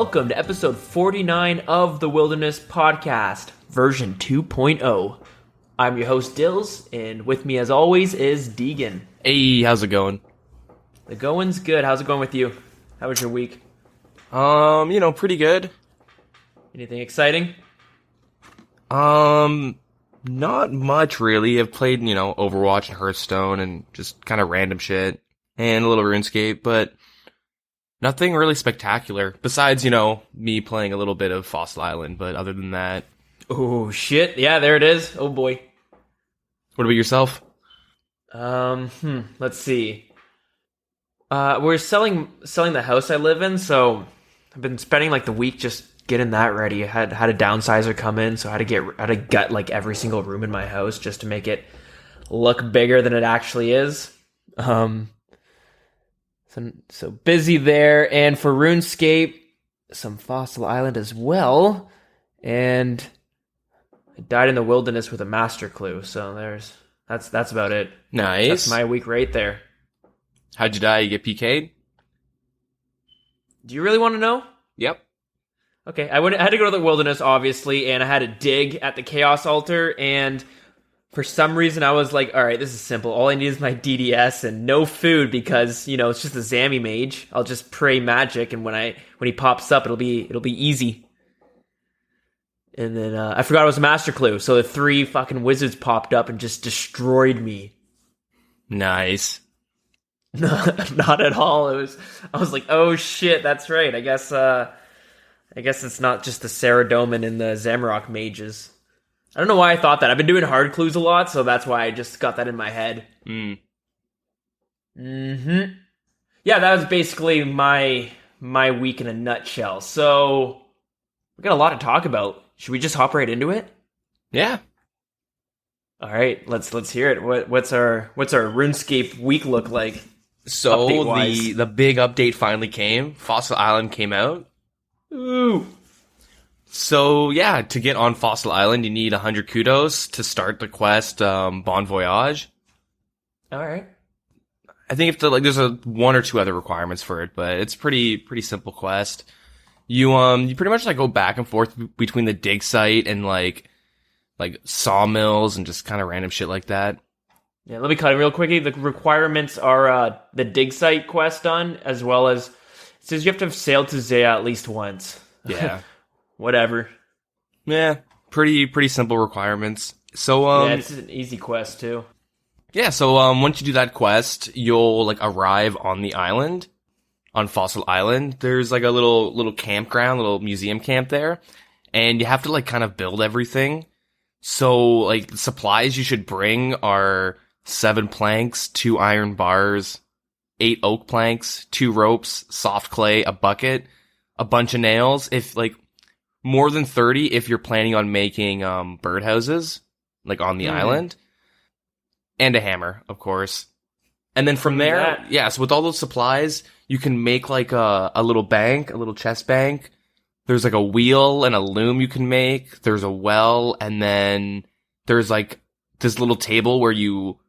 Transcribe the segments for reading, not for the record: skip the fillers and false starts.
welcome to episode 49 of the Wilderness Podcast, version 2.0. I'm your host, Dills, and with me as always is Deegan. Hey, how's it going? The going's good. How's it going with you? How was your week? Pretty good. Anything exciting? Not much really. I've played, Overwatch and Hearthstone and just kind of random shit and a little RuneScape, but nothing really spectacular besides, me playing a little bit of Fossil Island, but other than that. Oh, shit. Yeah, there it is. Oh, boy. What about yourself? Let's see. We're selling the house I live in, so I've been spending like the week just getting that ready. I had a downsizer come in, so I had to gut like every single room in my house just to make it look bigger than it actually is. So busy there, and for RuneScape, some Fossil Island as well, and I died in the wilderness with a master clue. So that's about it. Nice. That's my week right there. How'd you die? You get PK'd? Do you really want to know? Yep. Okay, I had to go to the wilderness, obviously, and I had to dig at the Chaos Altar, and for some reason I was like, alright, this is simple. All I need is my DDS and no food because, it's just a Zammy mage. I'll just pray magic, and when he pops up, it'll be easy. And then I forgot it was a master clue, so the 3 fucking wizards popped up and just destroyed me. Nice. Not at all. I was like, oh shit, that's right. I guess it's not just the Saradomin and the Zamorak mages. I don't know why I thought that. I've been doing hard clues a lot, so that's why I just got that in my head. Yeah, that was basically my week in a nutshell. So we got a lot to talk about. Should we just hop right into it? Yeah. All right, let's hear it. What's our RuneScape week look like? So the big update finally came. Fossil Island came out. Ooh. So yeah, to get on Fossil Island, you need 100 kudos to start the quest. Bon Voyage. All right. I think there's one or two other requirements for it, but it's pretty simple quest. You pretty much go back and forth between the dig site and like sawmills and just kind of random shit like that. Yeah, let me cut it real quickly. The requirements are the dig site quest done, as well as it says you have to have sailed to Zaya at least once. Yeah. Whatever. Yeah, pretty simple requirements. So yeah, it's an easy quest too. Yeah, so once you do that quest, you'll arrive on the island, on Fossil Island. There's a little campground, little museum camp there, and you have to kind of build everything. So the supplies you should bring are 7 planks, 2 iron bars, 8 oak planks, 2 ropes, soft clay, a bucket, a bunch of nails. If more than 30 if you're planning on making birdhouses on the island, and a hammer, of course. And then from there, so with all those supplies, you can make a little bank, a little chest bank. There's a wheel and a loom you can make. There's a well, and then there's this little table where you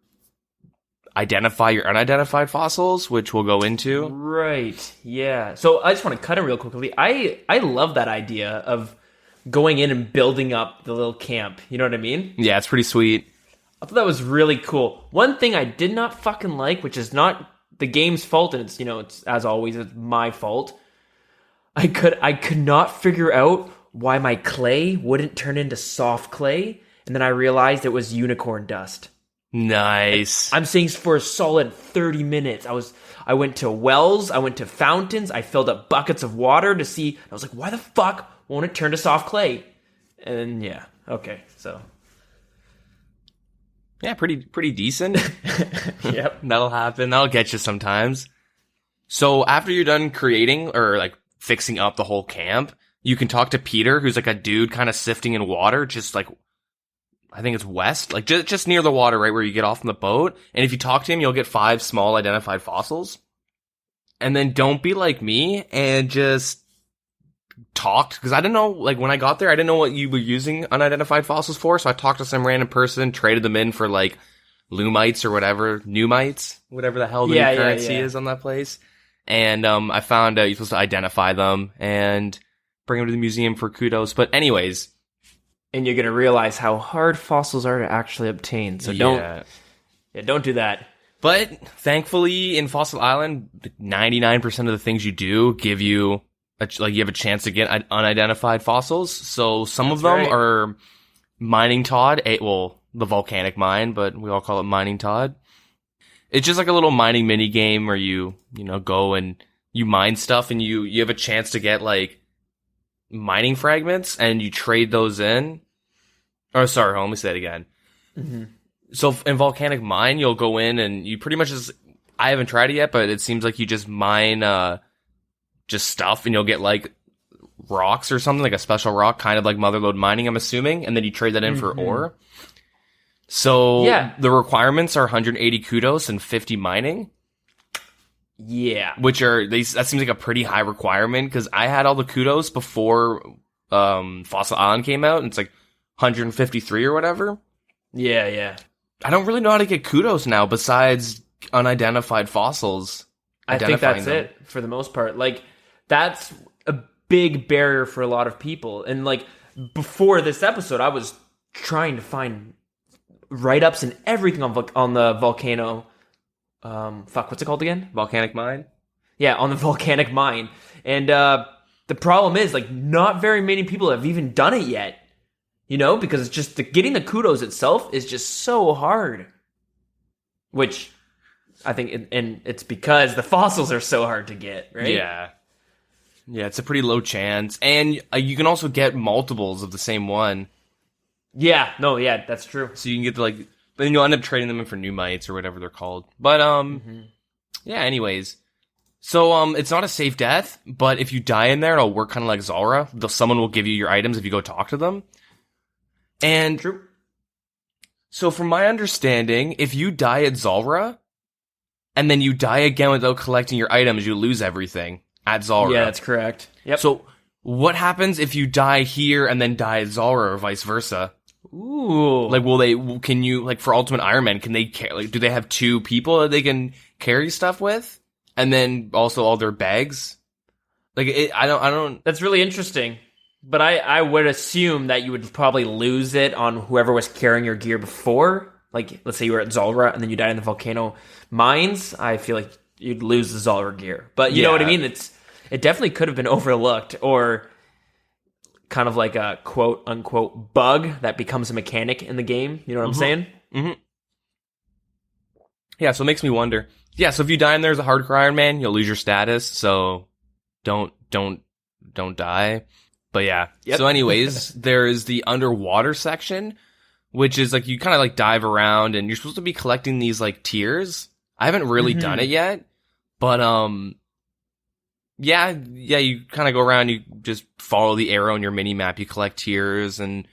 identify your unidentified fossils, which we'll go into. Right, yeah. So I just want to cut in real quickly. I love that idea of going in and building up the little camp. You know what I mean? Yeah, it's pretty sweet. I thought that was really cool. One thing I did not fucking like, which is not the game's fault, and it's as always, it's my fault. I could not figure out why my clay wouldn't turn into soft clay, and then I realized it was unicorn dust. Nice. I'm saying for a solid 30 minutes. I went to wells, I went to fountains, I filled up buckets of water to see. I was like, why the fuck won't it turn to soft clay? And yeah, okay, so. Yeah, pretty decent. Yep. That'll happen. That'll get you sometimes. So after you're done creating or fixing up the whole camp, you can talk to Peter, who's a dude kind of sifting in water, just I think it's west, just near the water, right where you get off from the boat. And if you talk to him, you'll get 5 small identified fossils. And then don't be like me and just talk, because I didn't know, when I got there, I didn't know what you were using unidentified fossils for. So I talked to some random person, traded them in for Lumites or whatever, Numites, whatever the hell the new currency is on that place. And I found out you're supposed to identify them, and bring them to the museum for kudos. But anyways. And you're going to realize how hard fossils are to actually obtain. So don't do that. But thankfully, in Fossil Island, 99% of the things you do give you, you have a chance to get unidentified fossils. So some of them are mining Todd, the volcanic mine, but we all call it mining Todd. It's just like a little mining mini game where you go and you mine stuff and you have a chance to get like mining fragments and you trade those in. Oh, sorry, let me say it again. Mm-hmm. So in volcanic mine, you'll go in and you pretty much just, I haven't tried it yet, but it seems like you just mine, just stuff and you'll get like rocks or something, like a special rock, kind of like Motherlode mining, I'm assuming. And then you trade that in for ore. So the requirements are 180 kudos and 50 mining. Yeah. Which that seems like a pretty high requirement because I had all the kudos before, Fossil Island came out and it's like 153 or whatever. Yeah. I don't really know how to get kudos now besides unidentified fossils. I think that's it for the most part. Like, that's a big barrier for a lot of people. And, like, before this episode, I was trying to find write-ups and everything on the volcano. What's it called again? Volcanic mine? Yeah, on the volcanic mine. And the problem is, like, not very many people have even done it yet. Because it's just getting the kudos itself is just so hard. Which I think, and it's because the fossils are so hard to get, right? Yeah. Yeah, it's a pretty low chance. And you can also get multiples of the same one. Yeah, that's true. So you can get then you'll end up trading them in for new mites or whatever they're called. But, yeah, anyways. So, it's not a safe death, but if you die in there, it'll work kind of like Zulrah. Someone will give you your items if you go talk to them. And true. So from my understanding, if you die at Zulrah, and then you die again without collecting your items, you lose everything at Zulrah. Yeah, that's correct. Yep. So what happens if you die here and then die at Zulrah or vice versa? Ooh. Like, for Ultimate Iron Man, can they do they have two people that they can carry stuff with? And then also all their bags? I don't. That's really interesting. But I would assume that you would probably lose it on whoever was carrying your gear before. Like, let's say you were at Zulrah and then you died in the volcano mines. I feel like you'd lose the Zulrah gear. But you know what I mean? It definitely could have been overlooked or kind of like a quote-unquote bug that becomes a mechanic in the game. You know what I'm saying? Mm-hmm. Yeah, so it makes me wonder. Yeah, so if you die in there as a hardcore Iron Man, you'll lose your status. So don't die. But yeah. Yep. So anyways, there is the underwater section, which is like you kind of like dive around and you're supposed to be collecting these like tiers. I haven't really done it yet, but yeah, you kind of go around, you just follow the arrow in your mini map, you collect tiers and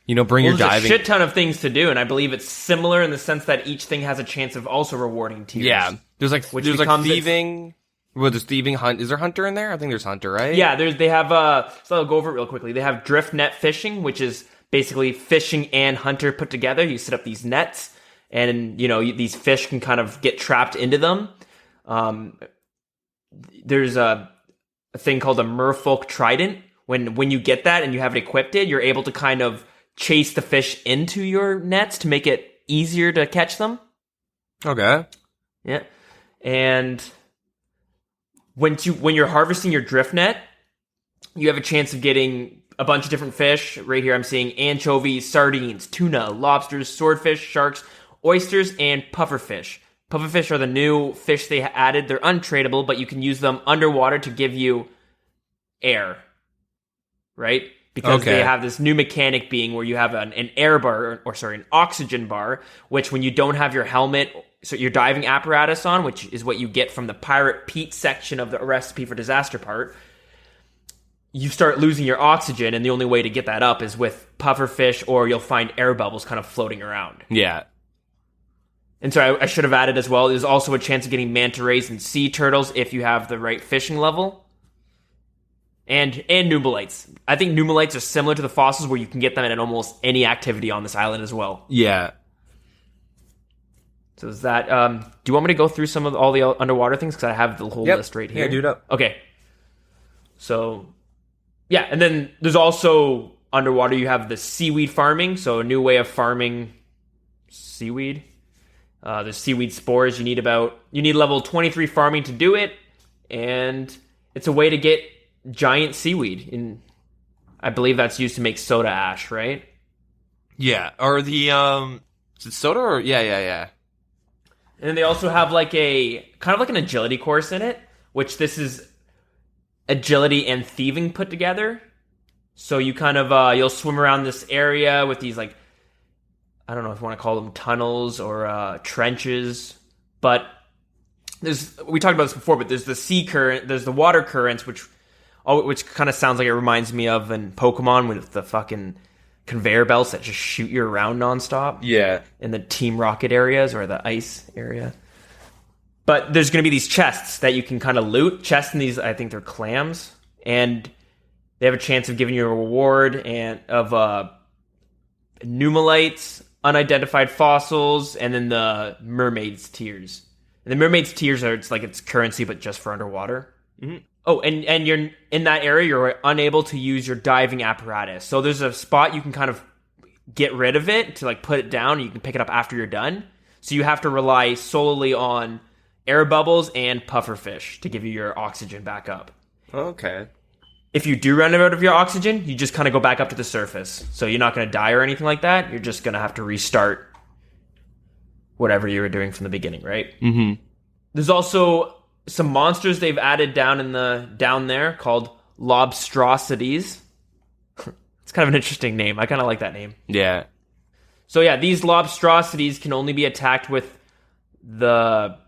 bring your diving. There's a shit ton of things to do, and I believe it's similar in the sense that each thing has a chance of also rewarding tiers. Yeah. There's like thieving. Well, there's thieving, hunt. Is there hunter in there? I think there's hunter, right? Yeah, they have, so I'll go over it real quickly. They have drift net fishing, which is basically fishing and hunter put together. You set up these nets, and, these fish can kind of get trapped into them. There's a thing called a merfolk trident. When you get that and you have it equipped, you're able to kind of chase the fish into your nets to make it easier to catch them. Okay. Yeah. And when you're harvesting your drift net, you have a chance of getting a bunch of different fish. Right here I'm seeing anchovies, sardines, tuna, lobsters, swordfish, sharks, oysters, and pufferfish. Pufferfish are the new fish they added. They're untradeable, but you can use them underwater to give you air. Right? Because they have this new mechanic being where you have an air bar, an oxygen bar, which when you don't have your helmet, so your diving apparatus on, which is what you get from the Pirate Pete section of the Recipe for Disaster part, you start losing your oxygen, and the only way to get that up is with pufferfish, or you'll find air bubbles kind of floating around. Yeah. And so I should have added as well, there's also a chance of getting manta rays and sea turtles if you have the right fishing level. And nummulites. I think nummulites are similar to the fossils where you can get them in almost any activity on this island as well. Yeah. So is that, do you want me to go through some of all the underwater things? Because I have the whole list right here. Yeah, do it up. Okay. So, Yeah, and then there's also underwater you have the seaweed farming, so a new way of farming seaweed. There's seaweed spores. You need level 23 farming to do it, and it's a way to get giant seaweed. And I believe that's used to make soda ash, right? Yeah, or the is it soda or yeah. And then they also have like a kind of like an agility course in it, which this is agility and thieving put together. So you kind of you'll swim around this area with these like, I don't know if you want to call them tunnels or trenches, but we talked about this before, but there's the sea current, there's the water currents, which kind of sounds like it reminds me of in Pokemon with the fucking conveyor belts that just shoot you around nonstop. Yeah. In the Team Rocket areas or the ice area. But there's going to be these chests that you can kind of loot. Chests in these, I think they're clams. And they have a chance of giving you a reward and of numelites, unidentified fossils, and then the mermaid's tears. And the mermaid's tears it's currency, but just for underwater. Mm-hmm. Oh, and you're in that area, you're unable to use your diving apparatus. So there's a spot you can kind of get rid of it to like put it down. And you can pick it up after you're done. So you have to rely solely on air bubbles and pufferfish to give you your oxygen back up. Okay. If you do run out of your oxygen, you just kind of go back up to the surface. So you're not going to die or anything like that. You're just going to have to restart whatever you were doing from the beginning, right? Mm-hmm. There's also some monsters they've added down there called lobstrosities. It's kind of an interesting name. I kind of like that name. Yeah. So yeah, these lobstrosities can only be attacked with the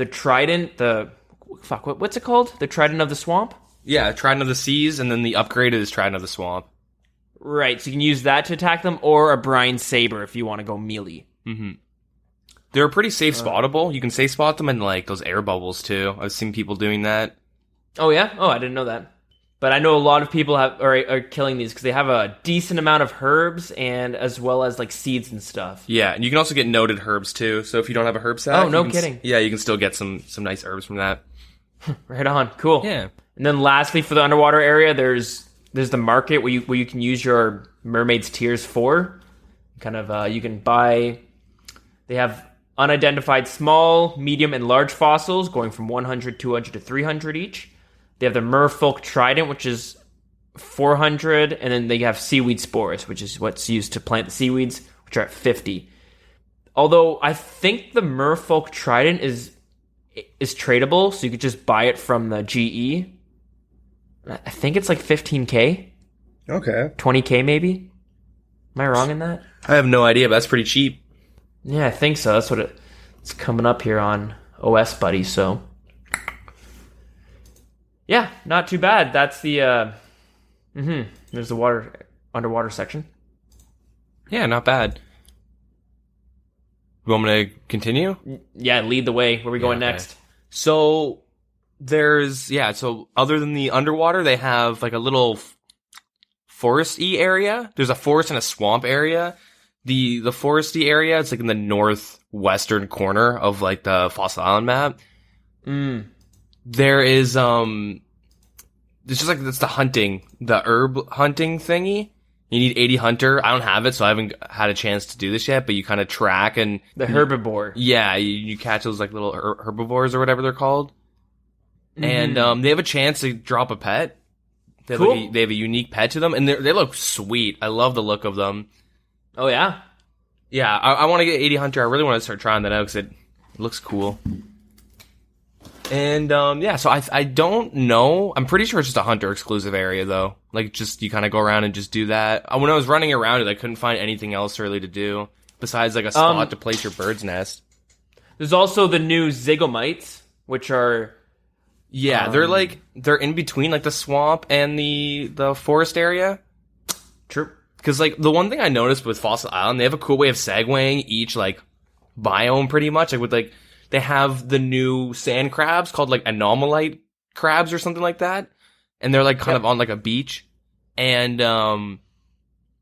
trident. What's it called? The trident of the swamp. Yeah, Trident of the Seas, and then the upgrade is Trident of the Swamp. Right, so you can use that to attack them, or a brine saber if you want to go melee. Mm-hmm. They're pretty safe spottable. You can safe spot them in like those air bubbles too. I've seen people doing that. Oh yeah? Oh, I didn't know that. But I know a lot of people are killing these because they have a decent amount of herbs and as well as like seeds and stuff. Yeah, and you can also get noted herbs too. So if you don't have a herb set, oh no kidding, you can still get some nice herbs from that. Right on, cool. Yeah. And then lastly, for the underwater area, there's the market where you can use your mermaid's tears for. Kind of you can buy. They have unidentified small, medium, and large fossils going from 100, 200 to 300 each. They have the merfolk trident, which is 400, and then they have seaweed spores, which is what's used to plant the seaweeds, which are at 50. Although I think the merfolk trident is tradable, so you could just buy it from the GE. I think it's like 15k. Okay. 20k maybe. Am I wrong in that? I have no idea, but that's pretty cheap. Yeah, I think so. That's what it's coming up here on OS Buddy, so. Yeah, not too bad. That's the there's the underwater section. Yeah, not bad. You want me to continue? Yeah, lead the way. Where are we going next? So so other than the underwater, they have like a little foresty area. There's a forest and a swamp area. The foresty area, it's like in the northwestern corner of like the Fossil Island map. There is it's just like it's the herb hunting thingy. You need 80 hunter. I don't have it, so I haven't had a chance to do this yet, but you kind of track and the herbivore. Yeah, you catch those like little herbivores or whatever they're called. And they have a chance to drop a pet. They have, cool. They have a unique pet to them, and they look sweet. I love the look of them. Oh, yeah? Yeah, I want to get 80 Hunter. I really want to start trying that out because it looks cool. And, so I don't know. I'm pretty sure it's just a Hunter exclusive area, though. Like, just, you kind of go around and just do that. When I was running around it, I couldn't find anything else really to do besides, like, a spot to place your bird's nest. There's also the new Zygomites, which are... Yeah, they're in between, like, the swamp and the forest area. True. Because, like, the one thing I noticed with Fossil Island, they have a cool way of segueing each, like, biome pretty much. Like, with, like, they have the new sand crabs called, like, anomalite crabs or something like that. And they're, like, kind of on, like, a beach. And,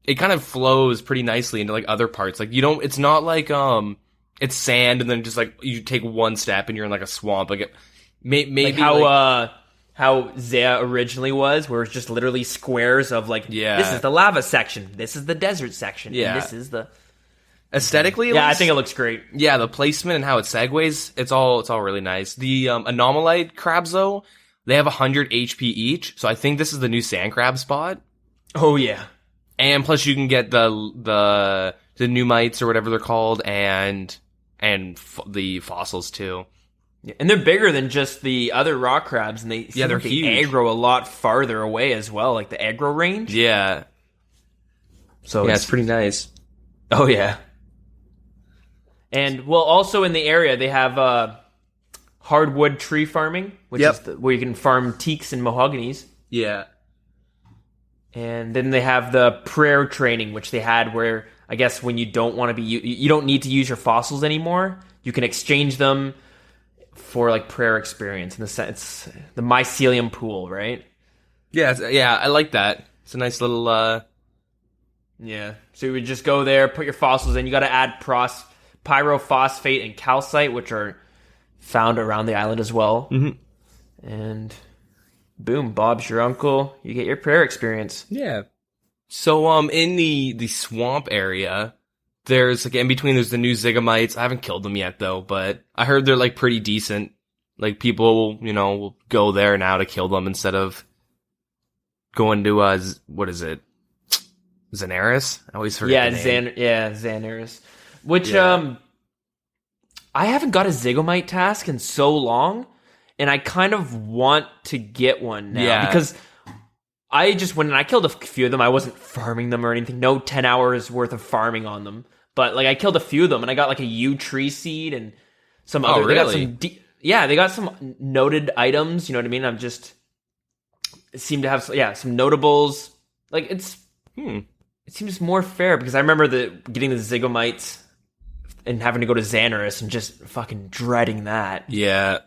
it kind of flows pretty nicely into, like, other parts. Like, it's not like, it's sand and then just, like, you take one step and you're in, like, a swamp. Like, maybe like how, how Zaya originally was, where it's just literally squares of like, Yeah. this is the lava section, this is the desert section, Yeah. and this is the... Aesthetically, at Yeah, I least, think it looks great. yeah, the placement and how it segues, it's all really nice. The Anomalite crabs though, they have 100 HP each, so I think this is the new sand crab spot. Oh, yeah. And plus you can get the new mites or whatever they're called and the fossils too. Yeah, and they're bigger than just the other rock crabs, and they seem they're like they huge. aggro a lot farther away as well, like the aggro range. Yeah. So Yeah, it's pretty nice. Oh, yeah. And, well, also in the area, they have hardwood tree farming, which Yep. is where you can farm teaks and mahoganies. Yeah. And then they have the prayer training, which they had where, I guess, when you don't want to be... You don't need to use your fossils anymore. You can exchange them for, like, prayer experience. In the sense, the mycelium pool, right? Yeah, yeah, I like that. It's a nice little, Yeah. So you would just go there, put your fossils in. You got to add pyrophosphate and calcite, which are found around the island as well. Mm-hmm. And boom, Bob's your uncle. You get your prayer experience. Yeah. So, in the swamp area, there's, like, in between, there's the new Zygamites. I haven't killed them yet, though, but I heard they're, like, pretty decent. Like, people, will go there now to kill them instead of going to, what is it? Xanaris? I always forget the name. Xanaris. Which, Yeah. I haven't got a Zygomite task in so long, and I kind of want to get one now. Yeah. Because when I killed a few of them, I wasn't farming them or anything. No 10 hours worth of farming on them. But, like, I killed a few of them, and I got, like, a yew tree seed and some other... Really? They got some noted items, you know what I mean? It seemed to have, some notables. Like, it seems more fair, because I remember getting the Zygomites and having to go to Xanaris and just fucking dreading that. Yeah.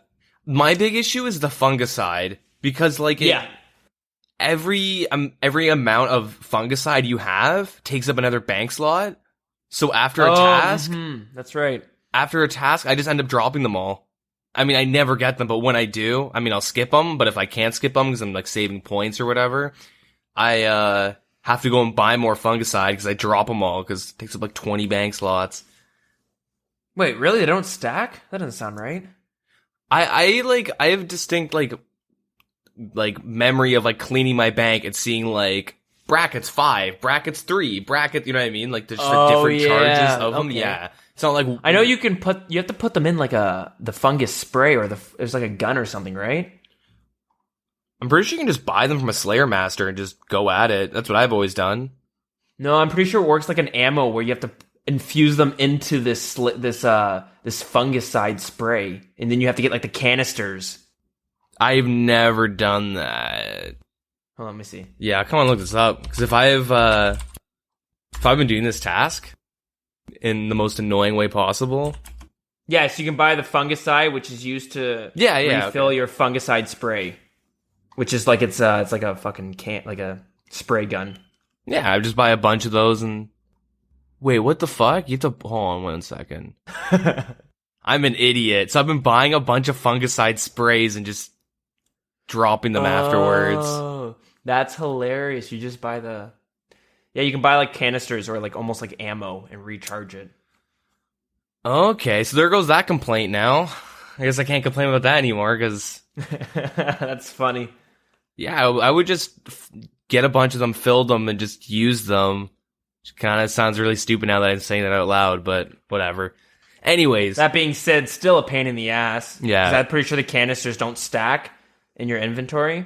My big issue is the fungicide, because, like, every amount of fungicide you have takes up another bank slot. So after a task, that's right. After a task, I just end up dropping them all. I mean, I never get them, but when I do, I mean, I'll skip them. But if I can't skip them because I'm, like, saving points or whatever, I have to go and buy more fungicide because I drop them all because it takes up like 20 bank slots. Wait, really? They don't stack? That doesn't sound right. I have distinct like memory of, like, cleaning my bank and seeing, like, brackets 5, brackets 3, bracket, you know what I mean? Like, there's just the different charges of them. Okay. Yeah. It's not like... I know you have to put them in, like, the fungus spray, or there's like a gun or something, right? I'm pretty sure you can just buy them from a Slayer Master and just go at it. That's what I've always done. No, I'm pretty sure it works like an ammo where you have to infuse them into this fungicide spray, and then you have to get, like, the canisters. I've never done that. Hold on, let me see. Yeah, come on, look this up. Because if I've been doing this task in the most annoying way possible... Yeah, so you can buy the fungicide, which is used to refill your fungicide spray. Which is like, it's like a fucking like a spray gun. Yeah, I just buy a bunch of those and... Wait, what the fuck? You have to... Hold on 1 second. I'm an idiot. So I've been buying a bunch of fungicide sprays and just dropping them afterwards. Oh, that's hilarious. You just buy the... Yeah, you can buy, like, canisters or, like, almost like ammo and recharge it. Okay, so there goes that complaint now. I guess I can't complain about that anymore, because... That's funny. Yeah, I would just get a bunch of them, fill them, and just use them. Which kind of sounds really stupid now that I'm saying that out loud, but whatever. Anyways. That being said, still a pain in the ass. Yeah. 'Cause I'm pretty sure the canisters don't stack in your inventory.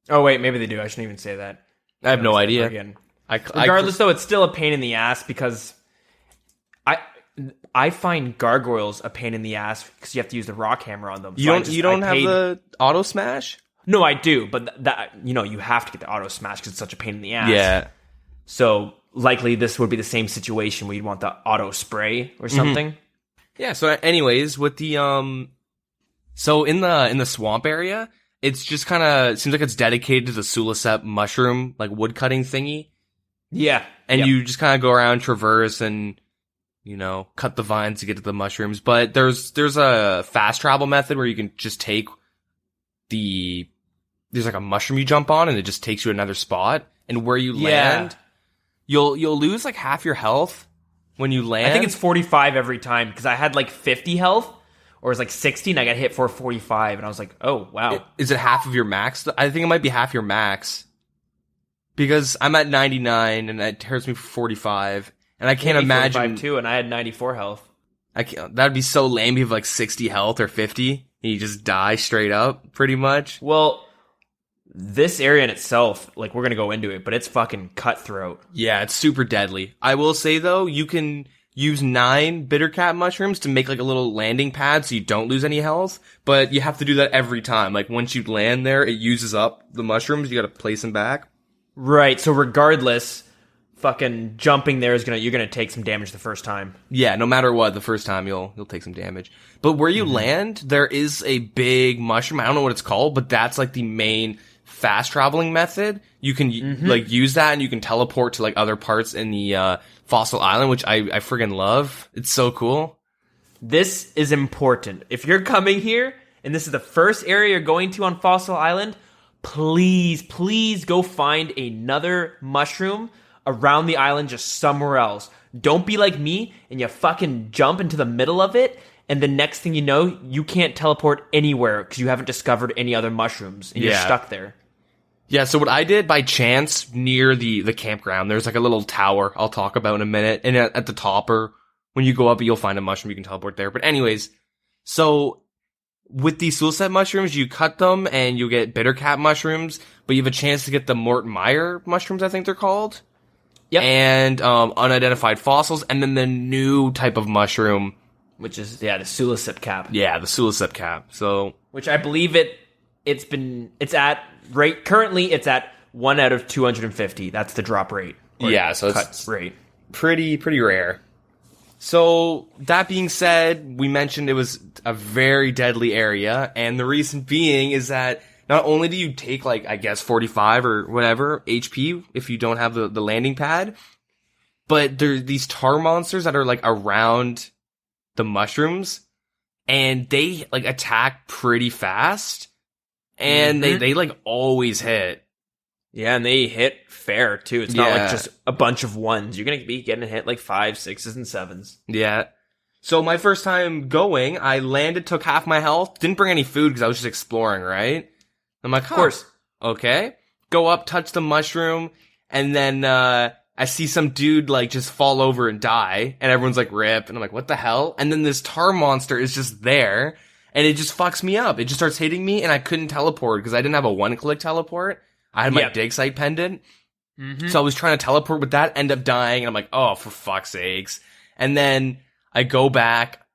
Oh, wait, maybe they do. I shouldn't even say that. I have no idea. Again. Regardless, though, it's still a pain in the ass, because I find gargoyles a pain in the ass because you have to use the rock hammer on them. You don't have the auto smash? No, I do, but that you have to get the auto smash because it's such a pain in the ass. Yeah. So likely this would be the same situation where you'd want the auto spray or something. Mm-hmm. Yeah. So, anyways, with the so in the swamp area, it's just kind of seems like it's dedicated to the Sulisep mushroom, like wood cutting thingy. Yeah. And you just kind of go around, traverse, and cut the vines to get to the mushrooms. But there's a fast travel method where you can just take the there's like a mushroom you jump on and it just takes you another spot. And where you land, you'll lose like half your health when you land. I think it's 45 every time because I had like 50 health or it was like 60 and I got hit for 45 and I was like, oh, wow. Is it half of your max? I think it might be half your max because I'm at 99 and that hurts me for 45 and I can't imagine. 45 too, and I had 94 health. That'd be so lame. You have like 60 health or 50 and you just die straight up pretty much. Well, this area in itself, like, we're gonna go into it, but it's fucking cutthroat. Yeah, it's super deadly. I will say, though, you can use 9 bittercat mushrooms to make, like, a little landing pad so you don't lose any health, but you have to do that every time. Like, once you land there, it uses up the mushrooms. You gotta place them back. Right, so regardless, fucking jumping there you're gonna take some damage the first time. Yeah, no matter what, the first time you'll take some damage. But where you land, there is a big mushroom. I don't know what it's called, but that's, like, the main fast traveling method. You can like use that and you can teleport to like other parts in the fossil island, which I friggin' love. It's so cool. This is important. If you're coming here and this is the first area you're going to on Fossil Island, please go find another mushroom around the island just somewhere else. Don't be like me and you fucking jump into the middle of it and the next thing you know, you can't teleport anywhere because you haven't discovered any other mushrooms and you're stuck there. Yeah, so what I did by chance near the campground, there's like a little tower I'll talk about in a minute. And at the top or when you go up, you'll find a mushroom. You can teleport there. But anyways, so with these Sulcet mushrooms, you cut them and you get bittercat mushrooms, but you have a chance to get the Mort Meyer mushrooms, I think they're called. Yep. And unidentified fossils, and then the new type of mushroom. Which is, the Sulicip cap. Yeah, the Sulicip cap. So, which I believe currently it's at 1 out of 250. That's the drop rate. Yeah, so it's rate. Pretty rare. So, that being said, we mentioned it was a very deadly area, and the reason being is that not only do you take, like, I guess 45 or whatever HP if you don't have the landing pad, but there are these tar monsters that are, like, around the mushrooms, and they, like, attack pretty fast, and they like, always hit. Yeah, and they hit fair, too. It's not like just a bunch of ones. You're gonna be getting hit like 5s, 6s, and 7s. Yeah. So my first time going, I landed, took half my health, didn't bring any food because I was just exploring, right? I'm like, of course. Okay. Go up, touch the mushroom, and then I see some dude like just fall over and die, and everyone's like, rip, and I'm like, what the hell? And then this tar monster is just there, and it just fucks me up. It just starts hitting me, and I couldn't teleport because I didn't have a one-click teleport. I had my dig site pendant. So I was trying to teleport with that, end up dying, and I'm like, oh, for fuck's sakes. And then I go back,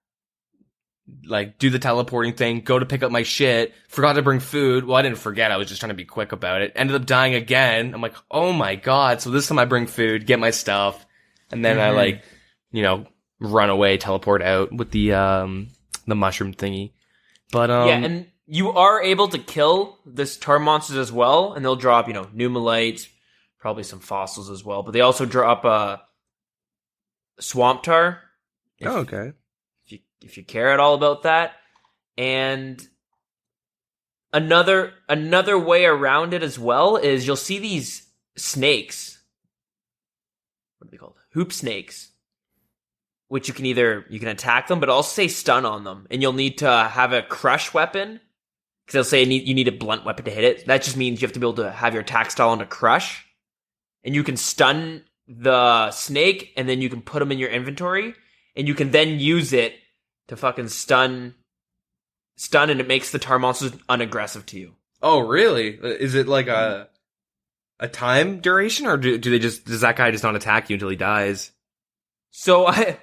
like, do the teleporting thing, go to pick up my shit, forgot to bring food. Well, I didn't forget, I was just trying to be quick about it. Ended up dying again. I'm like, oh my god. So this time I bring food, get my stuff, and then I, like, you know, run away, teleport out with the mushroom thingy. But, yeah, and you are able to kill this tar monsters as well, and they'll drop, you know, pneumalites, probably some fossils as well, but they also drop swamp tar. Okay. If you care at all about that. And another way around it as well is you'll see these snakes. What are they called? Hoop snakes. Which you can attack them, but also say stun on them. And you'll need to have a crush weapon. Because they'll say you need a blunt weapon to hit it. That just means you have to be able to have your attack style on a crush. And you can stun the snake, and then you can put them in your inventory. And you can then use it to fucking stun, and it makes the tar monsters unaggressive to you. Oh, really? Is it like a time duration, or does that guy just not attack you until he dies? So I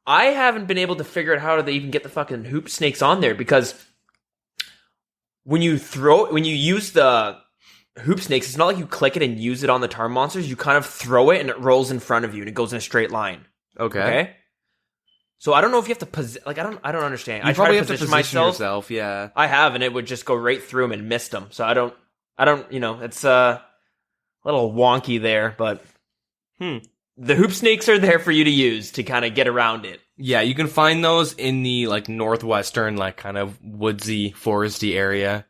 haven't been able to figure out how they even get the fucking hoop snakes on there, because when you use the hoop snakes, it's not like you click it and use it on the tar monsters. You kind of throw it and it rolls in front of you and it goes in a straight line. Okay. So I don't know if you have to I don't understand. You I probably try have to position yourself. Yeah, I have, and it would just go right through them and missed them. So I don't. You know, it's a little wonky there, but the hoop snakes are there for you to use to kind of get around it. Yeah, you can find those in the like northwestern, like kind of woodsy, foresty area.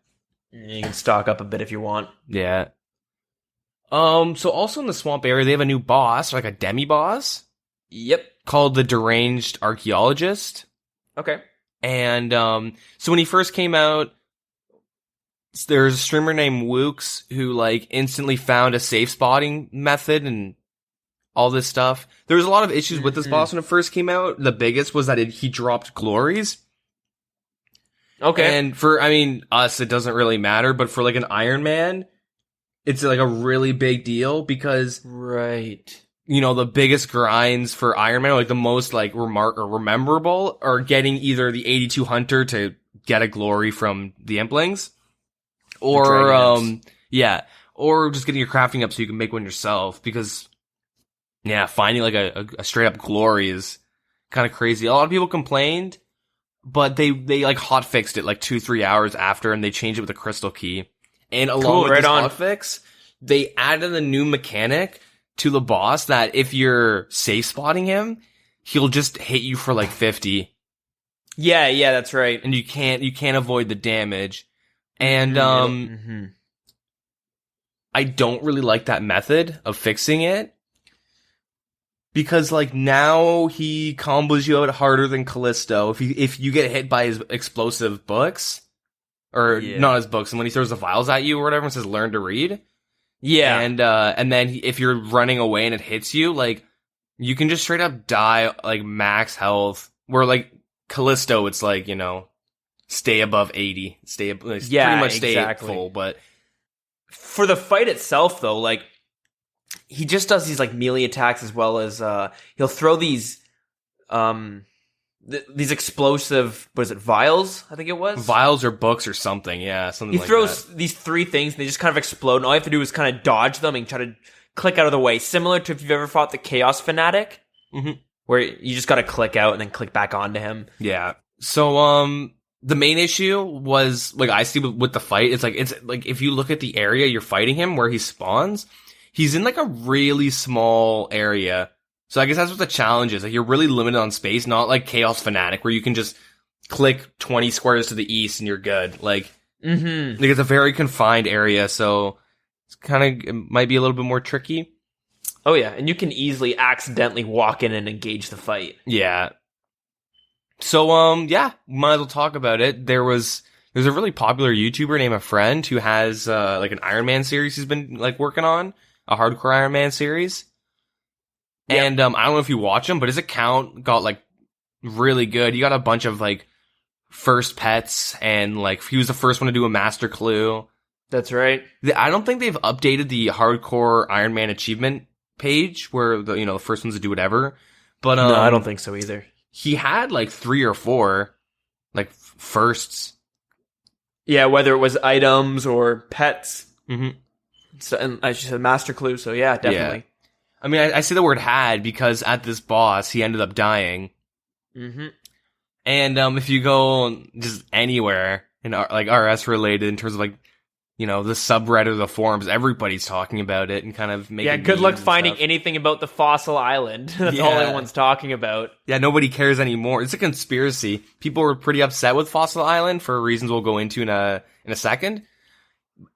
You can stock up a bit if you want. Yeah. So also in the swamp area, they have a new boss, like a demi-boss, Yep. called the Deranged Archaeologist. Okay. And, so when he first came out, there's a streamer named Wooks who, like, instantly found a safe spotting method and all this stuff. There was a lot of issues with this boss when it first came out. The biggest was that he dropped glories. Okay. And for, I mean, us, it doesn't really matter, but for, like, an Iron Man, it's, like, a really big deal because, right. you know, the biggest grinds for Iron Man, like, the most, like, rememberable, are getting either the 82 Hunter to get a glory from the Implings, or, yeah, or just getting your crafting up so you can make one yourself, because, yeah, finding, like, a straight up glory is kind of crazy. A lot of people complained, but they like hotfixed it, like, 2-3 hours after, and they changed it with a crystal key. And along with this hotfix, they added a new mechanic to the boss that if you're safe spotting him, he'll just hit you for, like, 50. Yeah, that's right. And you can't avoid the damage. And, I don't really like that method of fixing it. Because, like, now he combos you out harder than Callisto. If you get hit by his explosive books, or not his books, and when he throws the vials at you or whatever and says learn to read. Yeah. And then if you're running away and it hits you, like, you can just straight up die, like, max health. Where, like, Callisto, it's like, you know, stay above 80. Pretty much stay at full, but for the fight itself, though, like, he just does these, like, melee attacks as well as, he'll throw these explosive, what is it, vials? I think it was? Vials or books or something, yeah, something like that. He throws these 3 things, and they just kind of explode, and all you have to do is kind of dodge them and try to click out of the way. Similar to if you've ever fought the Chaos Fanatic, where you just gotta click out and then click back onto him. Yeah. So, the main issue was, like, I see with the fight, it's like, if you look at the area you're fighting him, where he spawns, he's in, like, a really small area. So I guess that's what the challenge is. Like, you're really limited on space, not like Chaos Fanatic, where you can just click 20 squares to the east and you're good. Like, like, it's a very confined area, so it's it might be a little bit more tricky. Oh yeah, and you can easily accidentally walk in and engage the fight. Yeah. So, yeah, might as well talk about it. There's a really popular YouTuber named A Friend who has, like, an Iron Man series he's been, like, working on. A hardcore Iron Man series. Yep. And, I don't know if you watch him, but his account got, like, really good. He got a bunch of, like, first pets, and, like, he was the first one to do a Master Clue. That's right. I don't think they've updated the hardcore Iron Man achievement page, where the first ones to do whatever. But, no, I don't think so either. He had, like, 3 or 4, like, firsts. Yeah, whether it was items or pets. Mm-hmm. So, and I just said Master Clue, so yeah, definitely. Yeah. I mean, I say the word had because at this boss, he ended up dying. Mm-hmm. And, if you go just anywhere in, like, RS related in terms of, like, you know, the subreddit or the forums, everybody's talking about it and kind of making Yeah, good luck finding stuff. Anything about the fossil island. That's all everyone's talking about. Yeah, nobody cares anymore. It's a conspiracy. People were pretty upset with Fossil Island for reasons we'll go into in a second.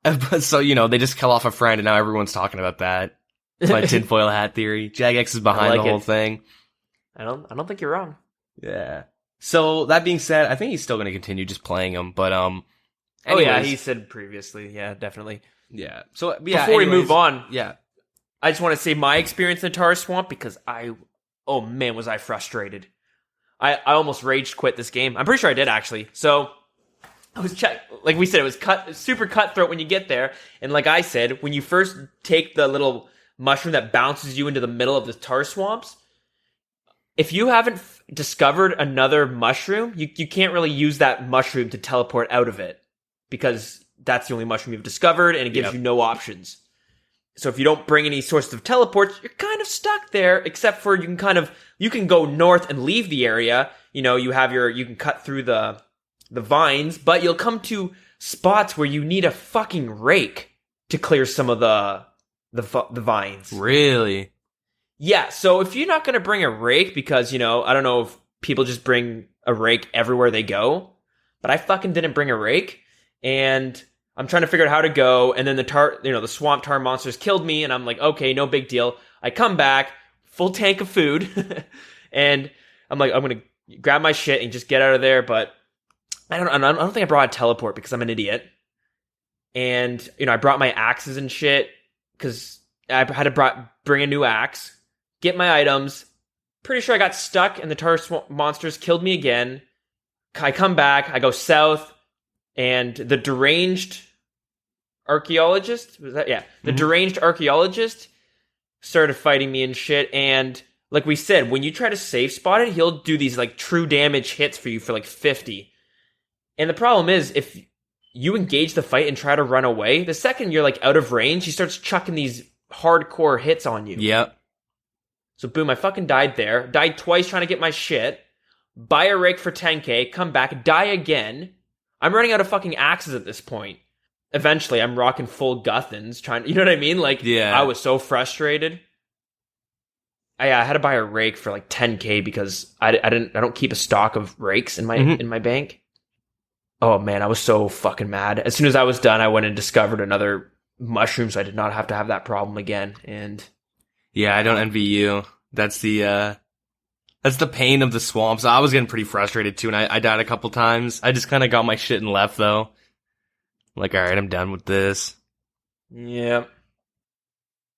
But so, you know, they just kill off A Friend and now everyone's talking about that. It's my tinfoil hat theory. Jagex is behind the whole thing. I don't think you're wrong. Yeah. So, that being said, I think he's still going to continue just playing them, but, anyways. Oh yeah, he said previously. Yeah, definitely. Yeah. So, yeah. Before we move on, yeah, I just want to say my experience in the Tar Swamp, because oh man, was I frustrated. I almost rage quit this game. I'm pretty sure I did, actually. So, I was like we said, it was super cutthroat when you get there, and like I said, when you first take the little mushroom that bounces you into the middle of the tar swamps, if you haven't discovered another mushroom, you can't really use that mushroom to teleport out of it, because that's the only mushroom you've discovered, and it gives you no options. So if you don't bring any sources of teleports, you're kind of stuck there, except for you can go north and leave the area. You know, you can cut through the vines, but you'll come to spots where you need a fucking rake to clear some of the vines. Really? Yeah, so if you're not going to bring a rake, because, you know, I don't know if people just bring a rake everywhere they go, but I fucking didn't bring a rake, and I'm trying to figure out how to go, and then the swamp tar monsters killed me, and I'm like, okay, no big deal. I come back, full tank of food, and I'm like, I'm gonna grab my shit and just get out of there, but I don't think I brought a teleport because I'm an idiot. And, I brought my axes and shit because I had to bring a new axe, get my items. Pretty sure I got stuck and the tar monsters killed me again. I come back, I go south, and the deranged archaeologist, deranged archaeologist started fighting me and shit. And like we said, when you try to safe spot it, he'll do these like true damage hits for you for like 50. And the problem is, if you engage the fight and try to run away, the second you're like out of range, he starts chucking these hardcore hits on you. Yep. So boom, I fucking died there. Died twice trying to get my shit. Buy a rake for 10k, come back, die again. I'm running out of fucking axes at this point. Eventually, I'm rocking full Guthans, you know what I mean? Like, yeah. I was so frustrated. I had to buy a rake for like 10k because I don't keep a stock of rakes in my bank. Oh man, I was so fucking mad. As soon as I was done, I went and discovered another mushroom, so I did not have to have that problem again. And yeah, I don't envy you. That's the pain of the swamps. I was getting pretty frustrated too, and I died a couple times. I just kind of got my shit and left though. Like, all right, I'm done with this. Yeah.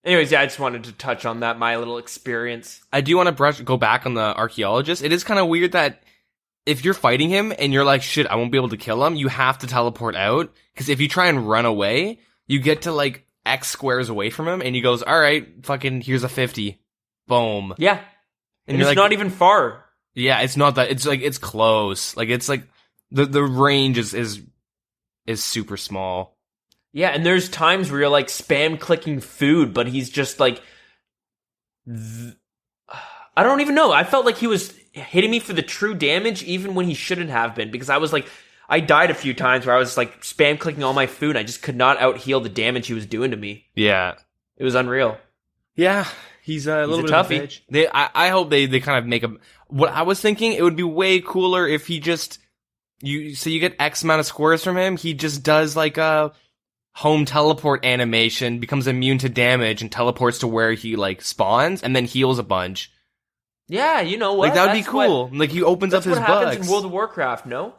Anyways, yeah, I just wanted to touch on that, my little experience. I do want to go back on the archaeologist. It is kind of weird that if you're fighting him and you're like, shit, I won't be able to kill him, you have to teleport out. Because if you try and run away, you get to like X squares away from him, and he goes, all right, fucking, here's a 50. Boom. Yeah. And you're it's like, not even far. Yeah, it's not that. It's like, it's close. Like, it's like, the range is super small. Yeah, and there's times where you're like spam clicking food, but he's just like, I don't even know. I felt like he was hitting me for the true damage even when he shouldn't have been, because I was like, I died a few times where I was like spam clicking all my food. I just could not out heal the damage he was doing to me. Yeah. It was unreal. Yeah. He's a little bit toughie. of a bitch. I hope they kind of make him. What I was thinking, it would be way cooler if he just, you get X amount of squares from him, he just does like a home teleport animation, becomes immune to damage, and teleports to where he like spawns, and then heals a bunch. Yeah, you know what? Like, that would be cool. Like, he opens up his bugs. That's what happens in World of Warcraft, no?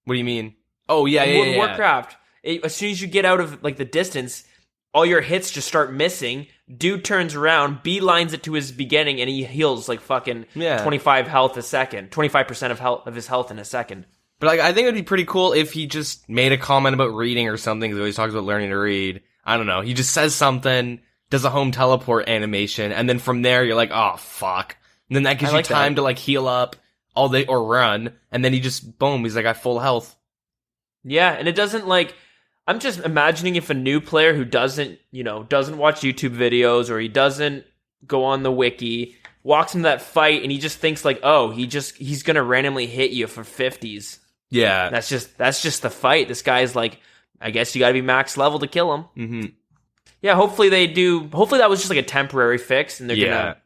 What do you mean? Oh, yeah, in World of yeah. Warcraft, as soon as you get out of like the distance, all your hits just start missing. Dude turns around, beelines it to his beginning, and he heals like fucking 25 health a second. 25% of his health in a second. But like, I think it would be pretty cool if he just made a comment about reading or something, because he always talks about learning to read. I don't know. He just says something, does a home teleport animation, and then from there you're like, oh, fuck. And then that gives you time to like heal up all day or run, and then he just, boom, he's like at full health. Yeah, and it doesn't like, I'm just imagining if a new player who doesn't watch YouTube videos, or he doesn't go on the wiki, walks into that fight and he just thinks like, oh, he's gonna randomly hit you for 50s. Yeah. That's just the fight. This guy's like, I guess you gotta be max level to kill him. Mm-hmm. Yeah, hopefully that was just like a temporary fix, and they're gonna,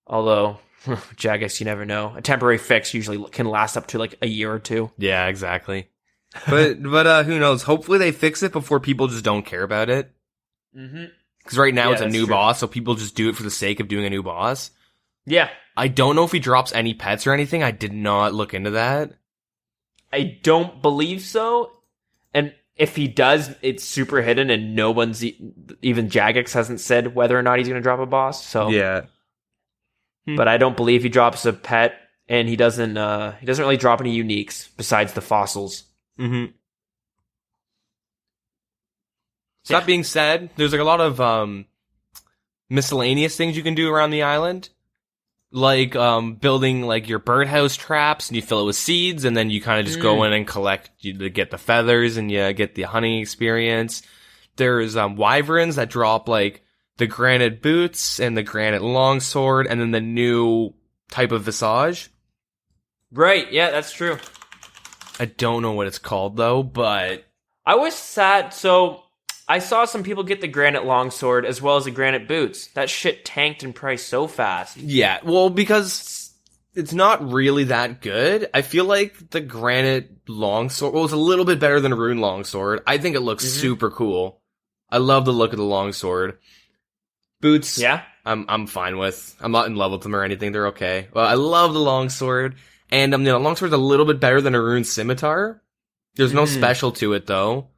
although, Jagex, you never know. A temporary fix usually can last up to like a year or two. Yeah, exactly. But who knows? Hopefully they fix it before people just don't care about it. Mm-hmm. Because right now it's a new boss, so people just do it for the sake of doing a new boss. Yeah. I don't know if he drops any pets or anything. I did not look into that. I don't believe so. And if he does, it's super hidden, and no one's, even Jagex hasn't said whether or not he's going to drop a boss. So yeah. But I don't believe he drops a pet, and he doesn't really drop any uniques besides the fossils. Mm-hmm. So that being said, there's like a lot of miscellaneous things you can do around the island. Like building like your birdhouse traps, and you fill it with seeds, and then you kind of just go in and collect, you get the feathers, and you get the hunting experience. There's wyverns that drop like the granite boots and the granite longsword, and then the new type of visage. Right, yeah, that's true. I don't know what it's called though, but I was sad. So I saw some people get the granite longsword as well as the granite boots. That shit tanked in price so fast. Yeah, well, because it's not really that good. I feel like the granite longsword was a little bit better than a rune longsword. I think it looks super cool. I love the look of the longsword. Boots, Yeah? I'm fine with. I'm not in love with them or anything. They're okay. Well, I love the longsword, and longsword's a little bit better than a rune scimitar. There's no special to it though,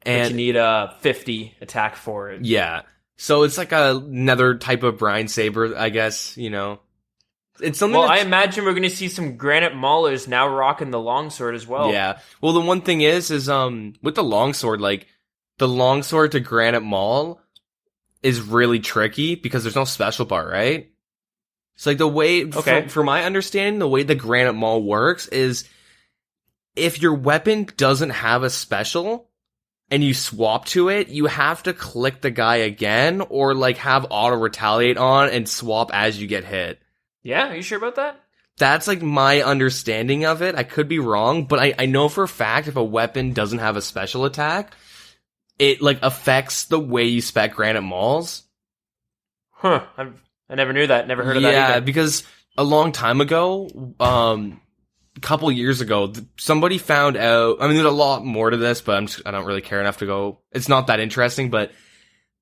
and But you need a 50 attack for it. yeah. So it's like another type of brine saber, I guess. It's something. Well, I imagine we're going to see some granite maulers now rocking the longsword as well. Yeah. Well, the one thing is with the longsword, like the longsword to granite maul is really tricky because there's no special bar, right? So like the way, for my understanding, the way the granite maul works is if your weapon doesn't have a special and you swap to it, you have to click the guy again or like have auto retaliate on and swap as you get hit. Yeah, are you sure about that? That's like my understanding of it. I could be wrong, but I know for a fact if a weapon doesn't have a special attack, it like affects the way you spec granite mauls. Huh. I never knew that. Never heard of that either. Yeah, because a long time ago, a couple years ago, somebody found out, I mean, there's a lot more to this, but I don't really care enough to go, it's not that interesting, but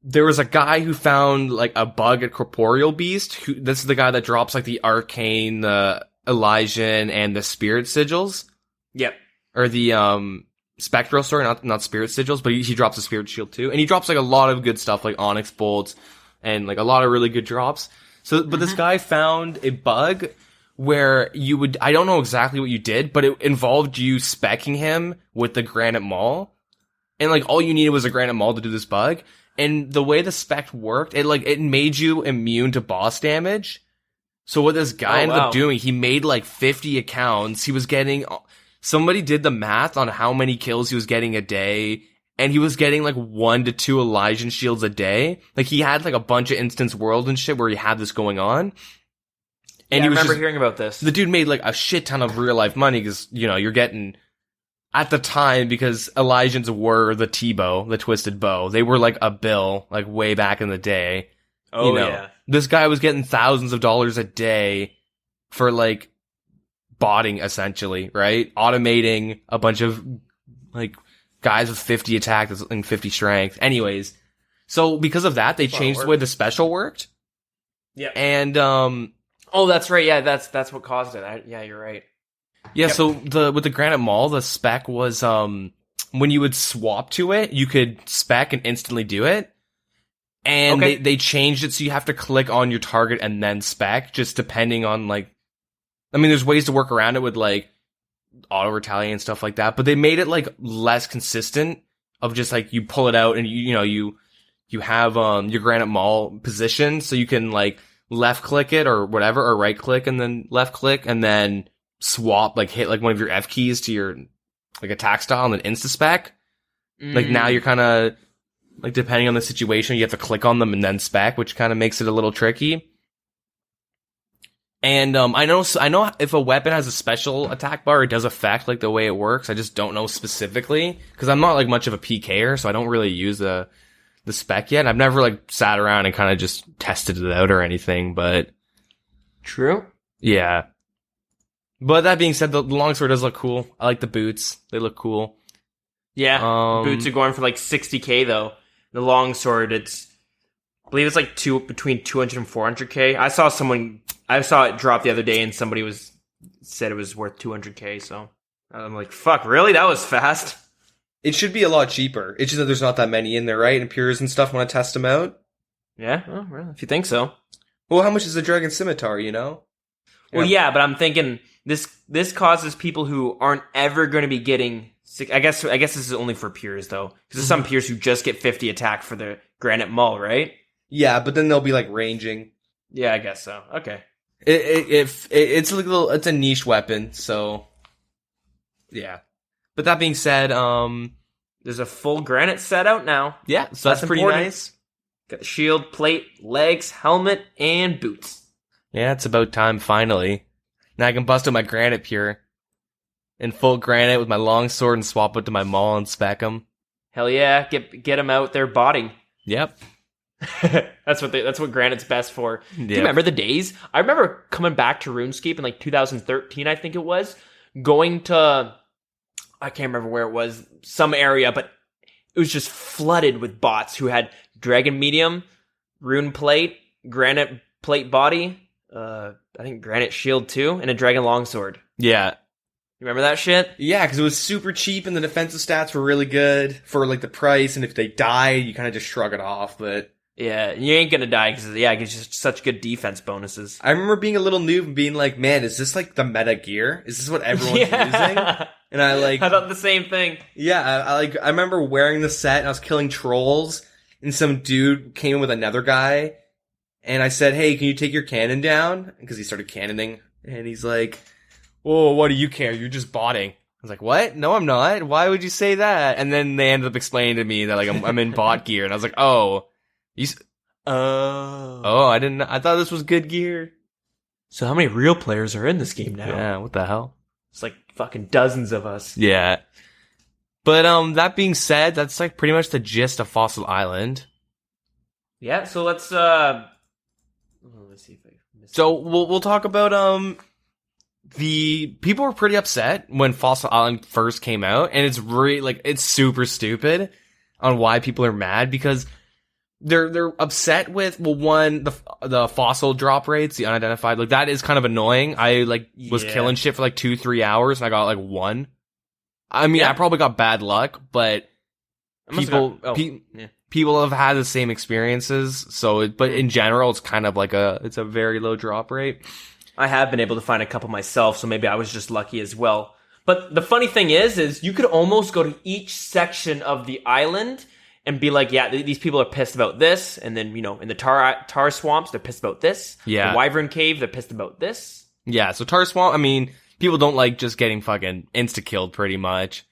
there was a guy who found like a bug at Corporeal Beast. This is the guy that drops like the Arcane, the Elysian, and the Spirit Sigils. Yep. Or the Spectral, sorry, not Spirit Sigils, but he drops a Spirit Shield too. And he drops like a lot of good stuff like Onyx Bolts and like a lot of really good drops. So, but this guy found a bug where I don't know exactly what you did, but it involved you speccing him with the Granite Maul. And like all you needed was a Granite Maul to do this bug. And the way the spec worked, it made you immune to boss damage. So what this guy ended up doing, he made like 50 accounts. He was getting, somebody did the math on how many kills he was getting a day. And he was getting like 1 to 2 Elysian shields a day. Like he had like a bunch of instance world and shit where he had this going on. And I remember hearing about this. The dude made like a shit ton of real life money because, you're getting, at the time, because Elysians were the T-bow, the twisted bow, they were like a bill, like way back in the day. Oh, yeah. This guy was getting thousands of dollars a day for like botting essentially, right? Automating a bunch of like guys with 50 attack and 50 strength. Anyways, so because of that, they changed the way the special worked. Yeah. And, oh, that's right. Yeah, that's what caused it. Yeah, you're right. Yeah, yep. So with the Granite Maul, the spec was, when you would swap to it, you could spec and instantly do it. And they changed it so you have to click on your target and then spec, just depending on like, I mean, there's ways to work around it with like auto retaliate and stuff like that, but they made it like less consistent of just like you pull it out and you have your Granite Maul position so you can like left click it or whatever, or right click and then left click and then swap, like hit like one of your F keys to your like attack style and then insta spec. Like now you're kind of like, depending on the situation, you have to click on them and then spec, which kind of makes it a little tricky. And I know if a weapon has a special attack bar, it does affect like the way it works. I just don't know specifically because I'm not like much of a PKer, so I don't really use the spec yet. I've never like sat around and kind of just tested it out or anything, but true. Yeah. But that being said, the longsword does look cool. I like the boots; they look cool. Yeah, boots are going for like 60k though. The longsword, I believe it's like between 200 and 400k. I saw it drop the other day, and somebody said it was worth 200k. So I'm like, fuck, really? That was fast. It should be a lot cheaper. It's just that there's not that many in there, right? And pures and stuff want to test them out. Yeah, well, really, if you think so. Well, how much is the dragon scimitar? Well, yeah, but I'm thinking this causes people who aren't ever going to be getting. I guess this is only for pures though, because there's some pures who just get 50 attack for the Granite Maul, right? Yeah, but then they'll be like ranging. Yeah, I guess so. Okay. It's like it's a niche weapon, so yeah. But that being said, there's a full granite set out now. Yeah, so that's pretty important. nice. Got the shield, plate, legs, helmet, and boots. Yeah, it's about time finally. Now I can bust out my granite pure in full granite with my long sword and swap it to my maul and spec them. Hell yeah, get them out there botting. Yep. That's what Granite's best for. Do you Yeah. remember the days? I remember coming back to RuneScape in like 2013, I think it was, going to, I can't remember where it was, some area, but it was just flooded with bots who had Dragon Medium, Rune Plate, Granite Plate Body, I think Granite Shield too, and a Dragon Longsword. Yeah. You remember that shit? Yeah, because it was super cheap and the defensive stats were really good for like the price, and if they die, you kind of just shrug it off, but... Yeah, you ain't gonna die because it gives you such good defense bonoses. I remember being a little noob and being like, man, is this like the meta gear? Is this what everyone's using? And I thought the same thing. Yeah, I remember wearing the set and I was killing trolls and some dude came in with another guy and I said, hey, can you take your cannon down? Because he started cannoning and he's like, whoa, what do you care? You're just botting. I was like, what? No, I'm not. Why would you say that? And then they ended up explaining to me that like I'm in bot gear and I was like, oh. I didn't. I thought this was good gear. So how many real players are in this game now? Yeah, what the hell? It's like fucking dozens of us. Yeah. But that being said, that's like pretty much the gist of Fossil Island. Yeah. So let's see if I missed. So we'll talk about the people were pretty upset when Fossil Island first came out, and it's really like it's super stupid on why people are mad because. They're upset with one the fossil drop rates, the unidentified, like that is kind of annoying. I was killing shit for like 2-3 hours and I got like one. I mean, I probably got bad luck, but people have had the same experiences. So, but in general, it's kind of like it's a very low drop rate. I have been able to find a couple myself, so maybe I was just lucky as well. But the funny thing is you could almost go to each section of the island and be like, yeah, these people are pissed about this. And then, in the tar swamps, they're pissed about this. Yeah. The Wyvern Cave, they're pissed about this. Yeah, so tar swamp, I mean, people don't like just getting fucking insta-killed pretty much.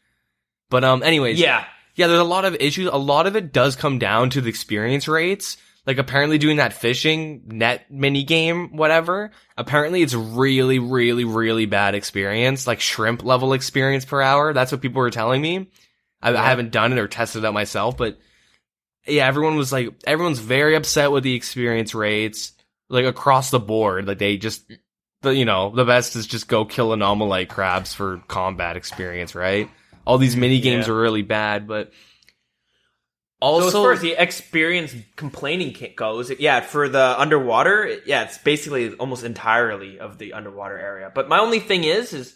But, anyways. Yeah, there's a lot of issues. A lot of it does come down to the experience rates. Like, apparently doing that fishing net mini game, whatever. Apparently it's really, really, really bad experience. Like, shrimp level experience per hour. That's what people were telling me. I haven't done it or tested it out myself, but yeah, everyone's very upset with the experience rates, like across the board. Like they just, the best is just go kill anomalite crabs for combat experience, right? All these mini games are really bad, but also. So as far as the experience complaining goes, for the underwater, it's basically almost entirely of the underwater area. But my only thing is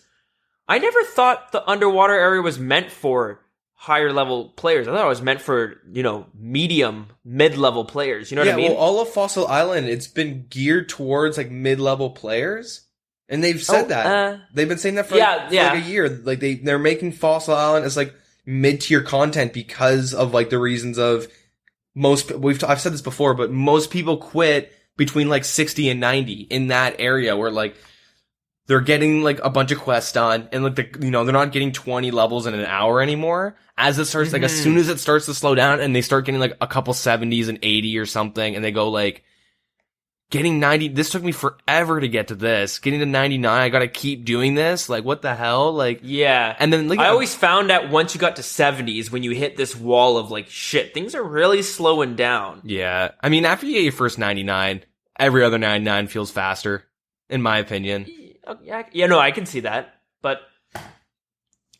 I never thought the underwater area was meant for higher level players. I thought it was meant for, medium, mid-level players. You know what I mean? Well, all of Fossil Island, it's been geared towards like mid-level players. And they've said that. They've been saying that for like a year. Like they're making Fossil Island as like mid-tier content because of like the reasons of I've said this before, but most people quit between like 60 and 90 in that area where like they're getting like a bunch of quests done and like they're not getting 20 levels in an hour anymore. As it starts, like as soon as it starts to slow down and they start getting like a couple 70s and 80 or something and they go like getting 90, this took me forever to get to this. Getting to 99, I gotta keep doing this. Like what the hell? Like, yeah. And then like, I always found that once you got to 70s, when you hit this wall of like shit, things are really slowing down. Yeah. I mean, after you get your first 99, every other 99 feels faster, in my opinion. Yeah, no, I can see that, but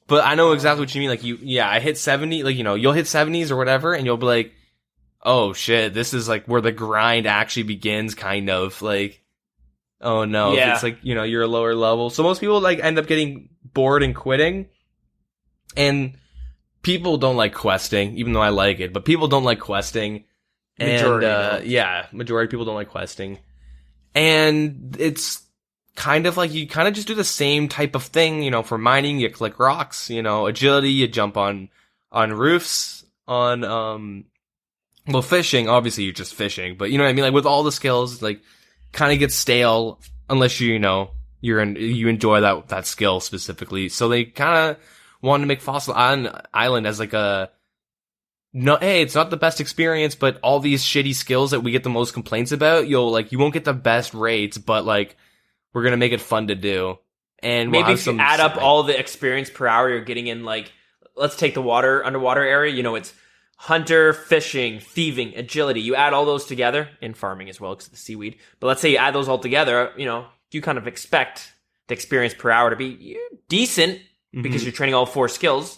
I know exactly what you mean. Like I hit 70, like, you'll hit 70s or whatever, and you'll be like, oh shit, this is like where the grind actually begins, kind of, like, oh no, yeah. It's like, you're a lower level. So most people like end up getting bored and quitting, and people don't like questing, even though I like it, but people don't like questing. Majority of people don't like questing. And it's kind of like you kind of just do the same type of thing, for mining, you click rocks, agility, you jump on roofs, on, fishing, obviously you're just fishing, but you know what I mean? Like with all the skills, like kind of gets stale unless you enjoy that skill specifically. So they kind of want to make Fossil Island as like hey, it's not the best experience, but all these shitty skills that we get the most complaints about, you won't get the best rates, but like, we're going to make it fun to do. And maybe if you add up all the experience per hour you're getting in, like, let's take the underwater area, it's hunter, fishing, thieving, agility. You add all those together, in farming as well because of the seaweed. But let's say you add those all together, you kind of expect the experience per hour to be decent because you're training all 4 skills.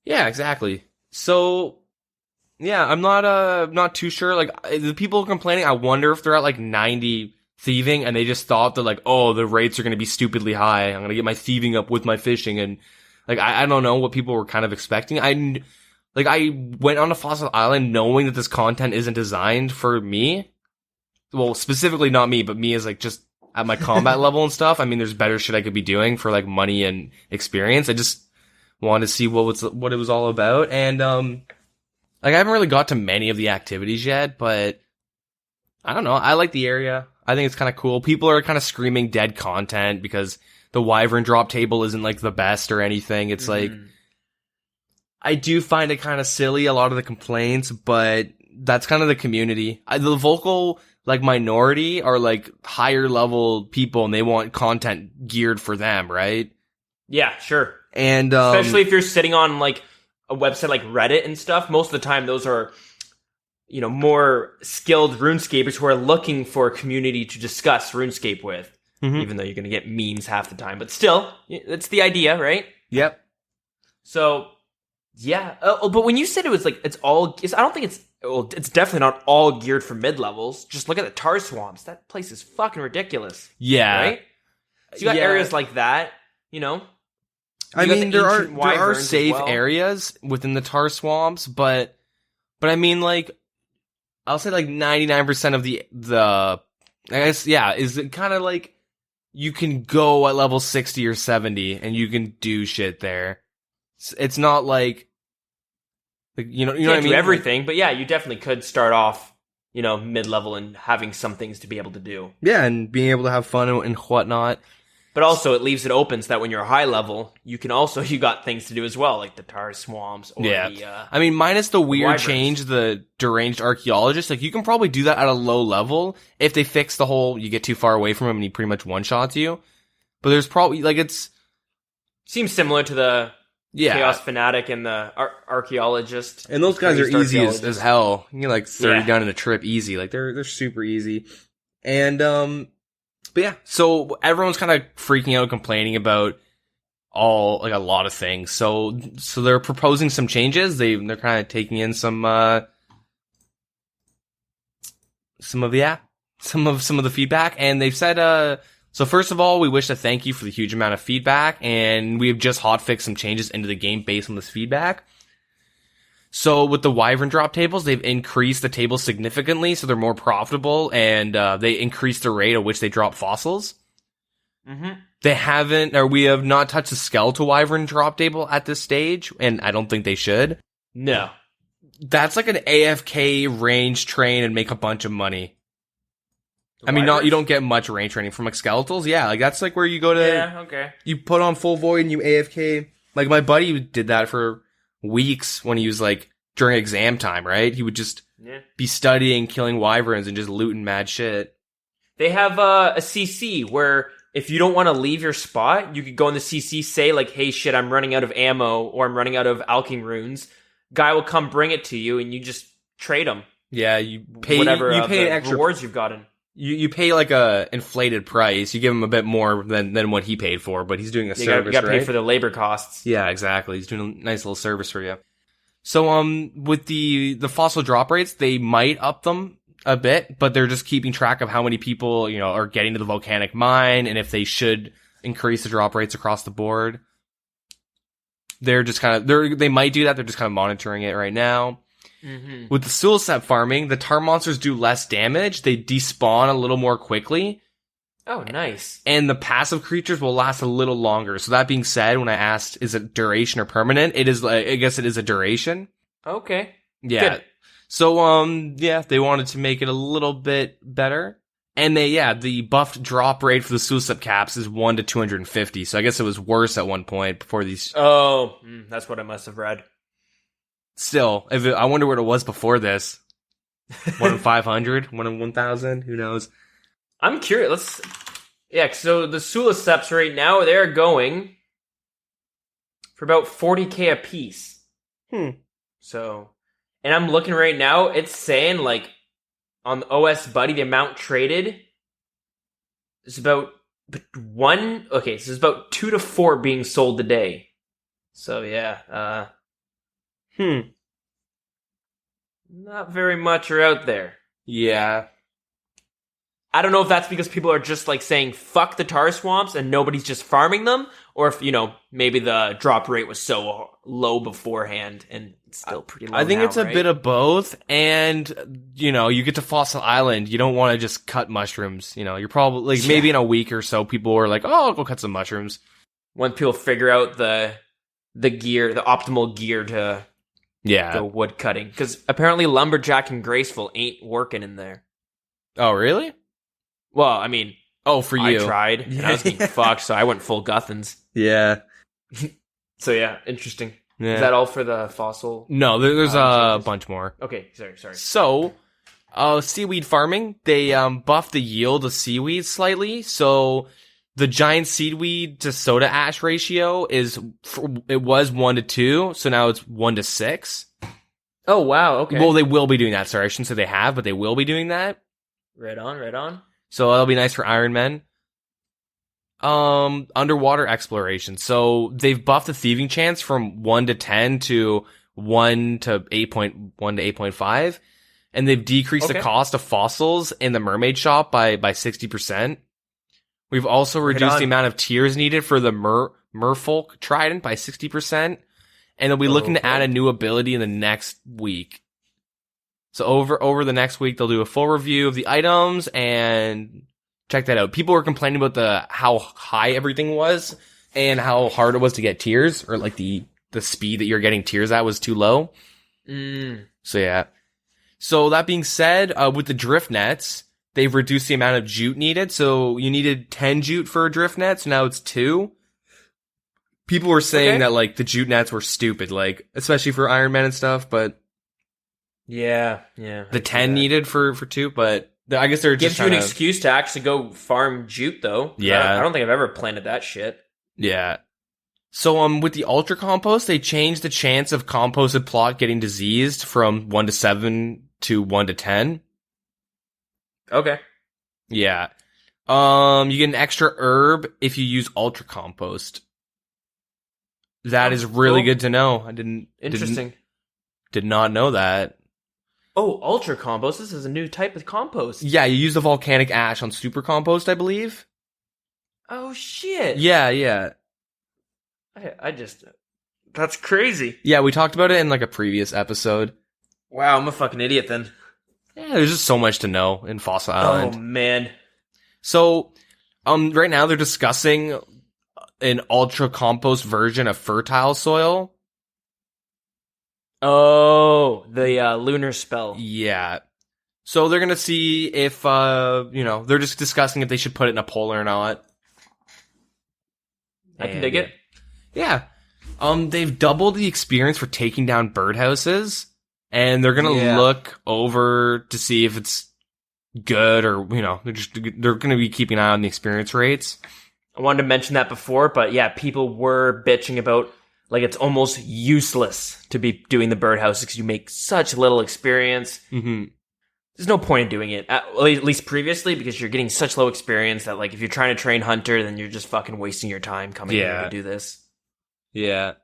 Yeah, exactly. So, yeah, I'm not too sure. Like, the people complaining, I wonder if they're at like 90 thieving and they just thought that like, oh, the rates are going to be stupidly high. I'm going to get my thieving up with my fishing. And like, I don't know what people were kind of expecting. I went on a Fossil Island knowing that this content isn't designed for me. Well, specifically not me, but me as like just at my combat level and stuff. I mean, there's better shit I could be doing for like money and experience. I just wanted to see what it was all about. And, like I haven't really got to many of the activities yet, but I don't know. I like the area. I think it's kind of cool. People are kind of screaming dead content because the Wyvern drop table isn't like the best or anything. It's like, I do find it kind of silly, a lot of the complaints, but that's kind of the community. The vocal like minority are like higher level people and they want content geared for them, right? Yeah, sure. And especially if you're sitting on like a website like Reddit and stuff, most of the time those are more skilled RuneScapers who are looking for a community to discuss RuneScape with, even though you're going to get memes half the time. But still, that's the idea, right? Yep. So, yeah. But when you said it was like, I don't think it's definitely not all geared for mid-levels. Just look at the tar swamps. That place is fucking ridiculous. Yeah. Right? So you got areas like that, I mean, there are safe safe areas within the tar swamps, but I mean, like, I'll say like 99% of the, I guess, yeah, is it kind of like you can go at level 60 or 70 and you can do shit there. It's not like you know what I mean? Do everything, but yeah, you definitely could start off, mid-level and having some things to be able to do. Yeah, and being able to have fun and whatnot. But also, it leaves it open so that when you're high level, you got things to do as well, like the tar swamps or I mean, minus the weird change, the deranged archaeologist, like you can probably do that at a low level if they fix the whole you get too far away from him and he pretty much one-shots you. But there's probably like seems similar to the Chaos Fanatic and the archaeologist. And those guys are easy as hell. You get like 30 down in a trip easy. Like they're super easy. And but yeah, so everyone's kind of freaking out, complaining about a lot of things. So they're proposing some changes. They're kind of taking in some of the feedback, and they've said, so first of all, we wish to thank you for the huge amount of feedback, and we have just hotfixed some changes into the game based on this feedback. So with the Wyvern drop tables, they've increased the tables significantly, so they're more profitable, and they increased the rate at which they drop fossils. We have not touched the skeletal Wyvern drop table at this stage, and I don't think they should. No. That's like an AFK range train and make a bunch of money. You don't get much range training from like skeletals. Yeah, like that's like where you go to, you put on full void and you AFK. Like my buddy did that for weeks when he was like during exam time, right? He would just be studying, killing wyverns and just looting mad shit. They have a CC where if you don't want to leave your spot, you could go in the CC, say like, hey shit, I'm running out of ammo or I'm running out of alching runes. Guy will come bring it to you and you just trade them. Yeah, you pay extra rewards you've gotten. You pay like a inflated price. You give him a bit more than what he paid for, but he's doing a service, you got to pay for the labor costs. Yeah, exactly. He's doing a nice little service for you. So, with the fossil drop rates, they might up them a bit, but they're just keeping track of how many people, are getting to the volcanic mine and if they should increase the drop rates across the board. They're just they might do that. They're just kind of monitoring it right now. With the Sulisep farming, the tar monsters do less damage. They despawn a little more quickly. Oh, nice. And the passive creatures will last a little longer. So that being said, when I asked, is it duration or permanent? I guess it is a duration. Okay. Yeah. Good. So, they wanted to make it a little bit better. And the buffed drop rate for the Sulisep caps is 1 to 250. So I guess it was worse at one point before these. Oh, that's what I must have read. Still, I wonder what it was before this. 1 in 500? 1 in 1,000? Who knows? I'm curious. So the Suliseps right now, they're going for about 40k a piece. So, and I'm looking right now, it's saying, like, on the OS Buddy, the amount traded is about so it's about 2 to 4 being sold a day. So, yeah, not very much are out there. Yeah. I don't know if that's because people are just like saying fuck the tar swamps and nobody's just farming them, or if, maybe the drop rate was so low beforehand and it's still pretty low. I think now, it's a right? bit of both, and, you get to Fossil Island, you don't want to just cut mushrooms, you're probably, like, maybe in a week or so, people are like, oh, I'll go cut some mushrooms. When people figure out the gear, the optimal gear to go wood cutting. Because apparently Lumberjack and Graceful ain't working in there. Oh, really? Well, I mean... Oh, for you. I tried, and I was getting fucked, so I went full Guthans. Yeah. So yeah, interesting. Yeah. Is that all for the fossil? No, there's a bunch more. Okay, sorry. So, seaweed farming, they buffed the yield of seaweed slightly, so the giant seaweed to soda ash ratio it was 1 to 2, so now it's 1 to 6. Oh, wow, okay. Well, they will be doing that. Sorry, I shouldn't say they have, but they will be doing that. Right on. So that'll be nice for Iron Men. Underwater exploration. So they've buffed the thieving chance from 1 to 10 to 1 to 8.1 to 8.5. And they've decreased the cost of fossils in the mermaid shop by 60%. We've also reduced the amount of tiers needed for the merfolk trident by 60%. And they'll be looking to add a new ability in the next week. So over the next week, they'll do a full review of the items and check that out. People were complaining about how high everything was and how hard it was to get tiers, or like the speed that you're getting tiers at was too low. So yeah. So that being said, with the drift nets, they've reduced the amount of jute needed. So you needed 10 jute for a drift net, so now it's 2. People were saying that like the jute nets were stupid, like especially for Iron Man and stuff, but yeah. The 10 needed for 2, but I guess they're just gives you an excuse to actually go farm jute, though. Yeah. I don't think I've ever planted that shit. Yeah. So with the Ultra Compost, they changed the chance of composted plot getting diseased from 1 to 7 to 1 to 10. Okay. Yeah. You get an extra herb if you use Ultra Compost. That is really good to know. Interesting. Did not know that. Oh, Ultra Compost. This is a new type of compost. Yeah, you use the volcanic ash on Super Compost, I believe. Oh, shit. Yeah. That's crazy. Yeah, we talked about it in like a previous episode. Wow, I'm a fucking idiot then. Yeah, there's just so much to know in Fossil Island. Oh, man. So, right now they're discussing an Ultra Compost version of fertile soil. Oh, the lunar spell. Yeah. So they're gonna see if, they're just discussing if they should put it in a poll or not. I can dig it. Yeah. They've doubled the experience for taking down birdhouses, and they're gonna look over to see if it's good or, they're gonna be keeping an eye on the experience rates. I wanted to mention that before, but yeah, people were bitching about, like, it's almost useless to be doing the birdhouse because you make such little experience. Mm-hmm. There's no point in doing it, at least previously, because you're getting such low experience that, like, if you're trying to train Hunter, then you're just fucking wasting your time coming here to do this. Yeah.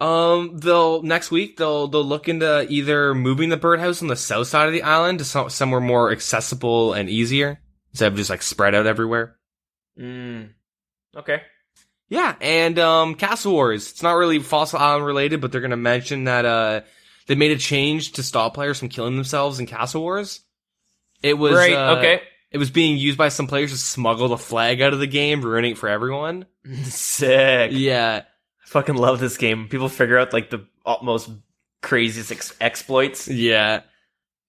Next week, they'll look into either moving the birdhouse on the south side of the island to somewhere more accessible and easier, instead of just, like, spread out everywhere. Okay. Yeah, and Castle Wars. It's not really Fossil Island related, but they're gonna mention that they made a change to stop players from killing themselves in Castle Wars. It was okay. It was being used by some players to smuggle the flag out of the game, ruining it for everyone. Sick. Yeah. I fucking love this game. People figure out, like, the most craziest exploits. Yeah.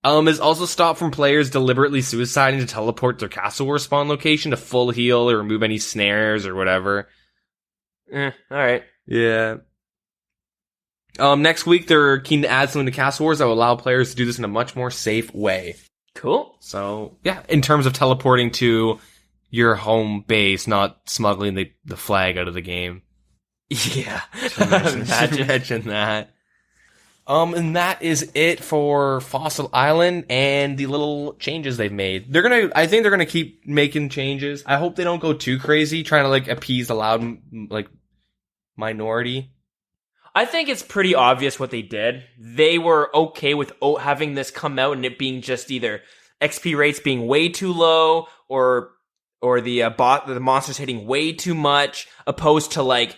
Is also stopped from players deliberately suiciding to teleport their Castle Wars spawn location to full heal or remove any snares or whatever. Alright. Yeah. Next week, they're keen to add something to Castle Wars that will allow players to do this in a much more safe way. Cool. So, yeah, in terms of teleporting to your home base, not smuggling the flag out of the game. Yeah. Imagine that. And that is it for Fossil Island and the little changes they've made. I think they're gonna keep making changes. I hope they don't go too crazy, trying to like appease the loud, like, minority. I think it's pretty obvious what they did. They were okay with having this come out and it being just either XP rates being way too low or the monsters hitting way too much, opposed to like,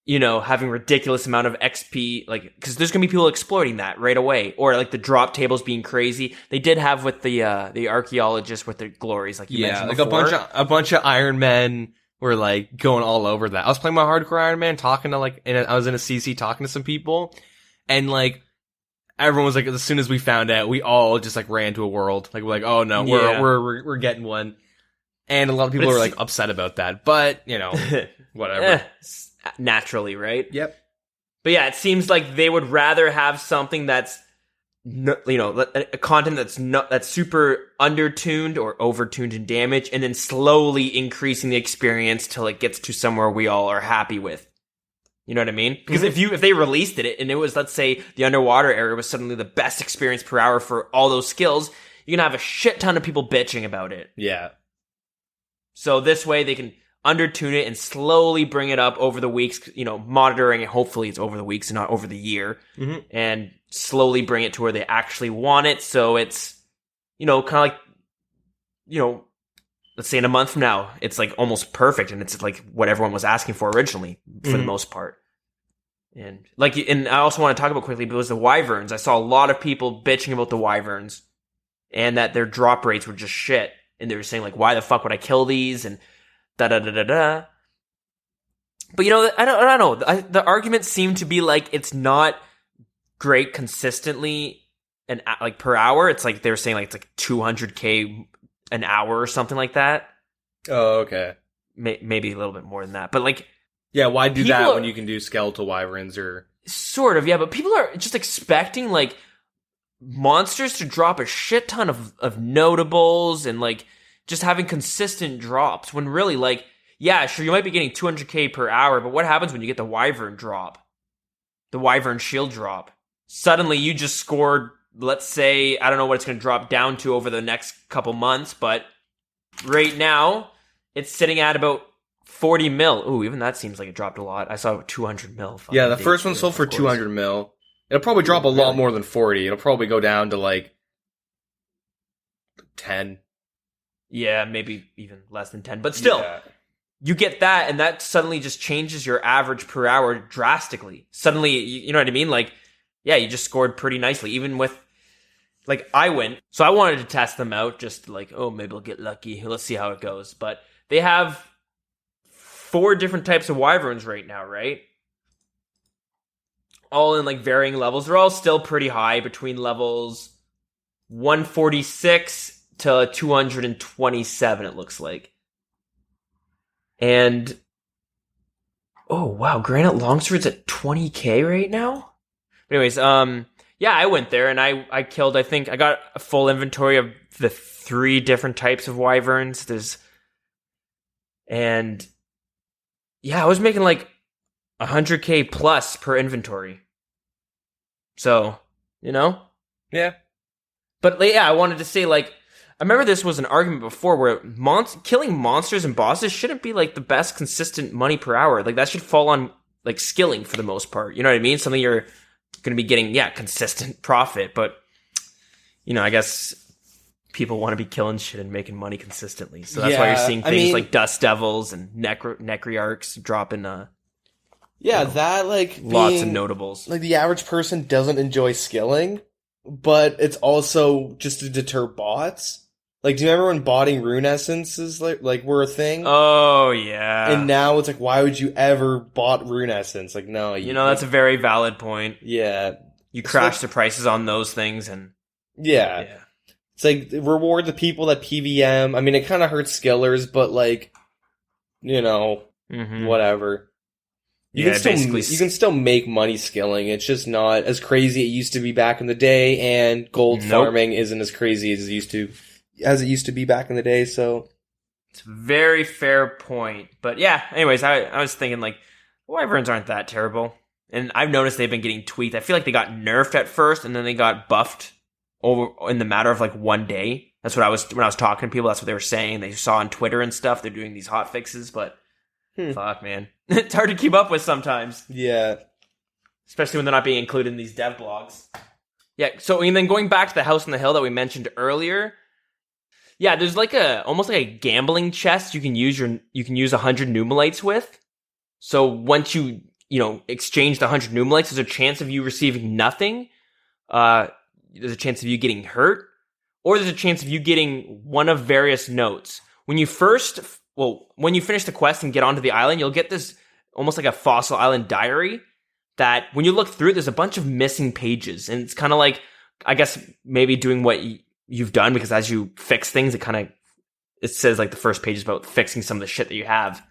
you know, having ridiculous amount of XP, like, because there's gonna be people exploiting that right away, or like the drop tables being crazy. They did have with the archaeologists with their glories, like you mentioned before. a bunch of Iron Men were like going all over that. I was playing my hardcore Iron Man, talking to like, I was in a CC talking to some people, and like everyone was like, as soon as we found out, we all just like ran to a world, like we're like, oh no, we're getting one, and a lot of people were like upset about that, but you know, whatever. Naturally, right? Yep. But yeah, it seems like they would rather have something that's, you know, a content that's super undertuned or overtuned in damage, and then slowly increasing the experience till it gets to somewhere we all are happy with. You know what I mean? Because if they released it and it was, let's say, the underwater area was suddenly the best experience per hour for all those skills, you're gonna have a shit ton of people bitching about it. Yeah. So this way they can undertune it and slowly bring it up over the weeks, you know, monitoring it. Hopefully it's over the weeks and not over the year, and slowly bring it to where they actually want it. So it's, you know, kind of like, you know, let's say in a month from now, it's like almost perfect. And it's like what everyone was asking for originally for the most part. And like, and I also want to talk about quickly, but it was the wyverns. I saw a lot of people bitching about the wyverns and that their drop rates were just shit. And they were saying like, why the fuck would I kill these? And da-da-da-da-da. But, you know, I don't know. The arguments seem to be like it's not great consistently and like per hour. It's like they were saying like it's like 200k an hour or something like that. Oh, okay. Maybe a little bit more than that. But like, yeah, why do that when you can do skeletal wyverns or sort of? Yeah, but people are just expecting like monsters to drop a shit ton of notables and like just having consistent drops, when really, like, yeah, sure, you might be getting 200k per hour, but what happens when you get the wyvern drop? The wyvern shield drop. Suddenly you just scored, let's say, I don't know what it's going to drop down to over the next couple months, but right now it's sitting at about 40 mil. Ooh, even that seems like it dropped a lot. I saw 200 mil. Yeah, the first one sold for 200 mil. It'll probably drop a lot more than 40. It'll probably go down to like 10. Yeah, maybe even less than 10. But still, you get that, and that suddenly just changes your average per hour drastically. Suddenly, you know what I mean? Like, yeah, you just scored pretty nicely. Even with, like, I went. So I wanted to test them out, just like, oh, maybe I'll get lucky. Let's see how it goes. But they have 4 different types of wyverns right now, right? All in, like, varying levels. They're all still pretty high, between levels 146 to 227, it looks like. And oh wow, Granite Longsword's at 20k right now. But anyways, yeah, I went there and I killed, I think I got a full inventory of the 3 different types of wyverns. And yeah, I was making like 100k plus per inventory. So, you know? Yeah. But yeah, I wanted to say, like, I remember this was an argument before where killing monsters and bosses shouldn't be like the best consistent money per hour. Like that should fall on like skilling for the most part. You know what I mean? Something you're going to be getting, consistent profit. But, you know, I guess people want to be killing shit and making money consistently. So that's why you're seeing things like Dust Devils and Necryarchs dropping that like lots of notables. Like the average person doesn't enjoy skilling, but it's also just to deter bots. Like, do you remember when botting rune essences like were a thing? Oh yeah. And now it's like, why would you ever bot rune essence? Like, no, you know, that's a very valid point. Yeah, you crash the prices on those things, and yeah. It's like reward the people that PVM. I mean, it kind of hurts skillers, but like, you know, whatever. You can still make money skilling. It's just not as crazy as it used to be back in the day, and gold farming isn't as crazy as it used to be back in the day. So it's a very fair point. But yeah, anyways, I was thinking like wyverns aren't that terrible, And I've noticed they've been getting tweaked. I feel like they got nerfed at first, and then they got buffed over in the matter of like one day. That's what when I was talking to people, that's what they were saying. They saw on Twitter and stuff, they're doing these hot fixes, but fuck, man. It's hard to keep up with sometimes. Yeah. Especially when they're not being included in these dev blogs. Yeah, so and then going back to the house on the hill that we mentioned earlier, yeah, there's like almost like a gambling chest you can use 100 numelites with. So once you exchange the 100 numelites, there's a chance of you receiving nothing. There's a chance of you getting hurt, or there's a chance of you getting one of various notes. When you finish the quest and get onto the island, you'll get this almost like a Fossil Island diary that when you look through, there's a bunch of missing pages. And it's kind of like, I guess, maybe doing what you've done, because as you fix things, it says like the first page is about fixing some of the shit that you have.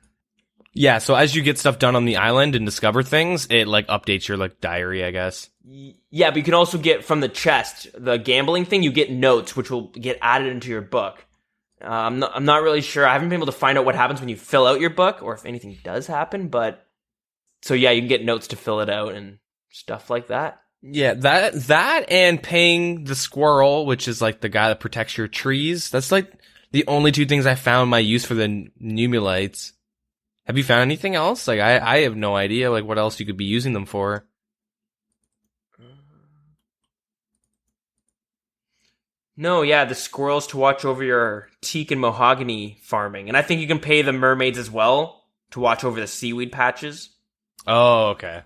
Yeah, so as you get stuff done on the island and discover things, it like updates your like diary, I guess. Yeah, but you can also get from the chest, the gambling thing, you get notes, which will get added into your book. I'm not really sure. I haven't been able to find out what happens when you fill out your book, or if anything does happen, but so yeah, you can get notes to fill it out and stuff like that. Yeah, that and paying the squirrel, which is like the guy that protects your trees. That's like the only two things I found my use for the Numulites. Have you found anything else? Like I have no idea like what else you could be using them for. No, yeah, the squirrels to watch over your teak and mahogany farming. And I think you can pay the mermaids as well to watch over the seaweed patches. Oh, okay.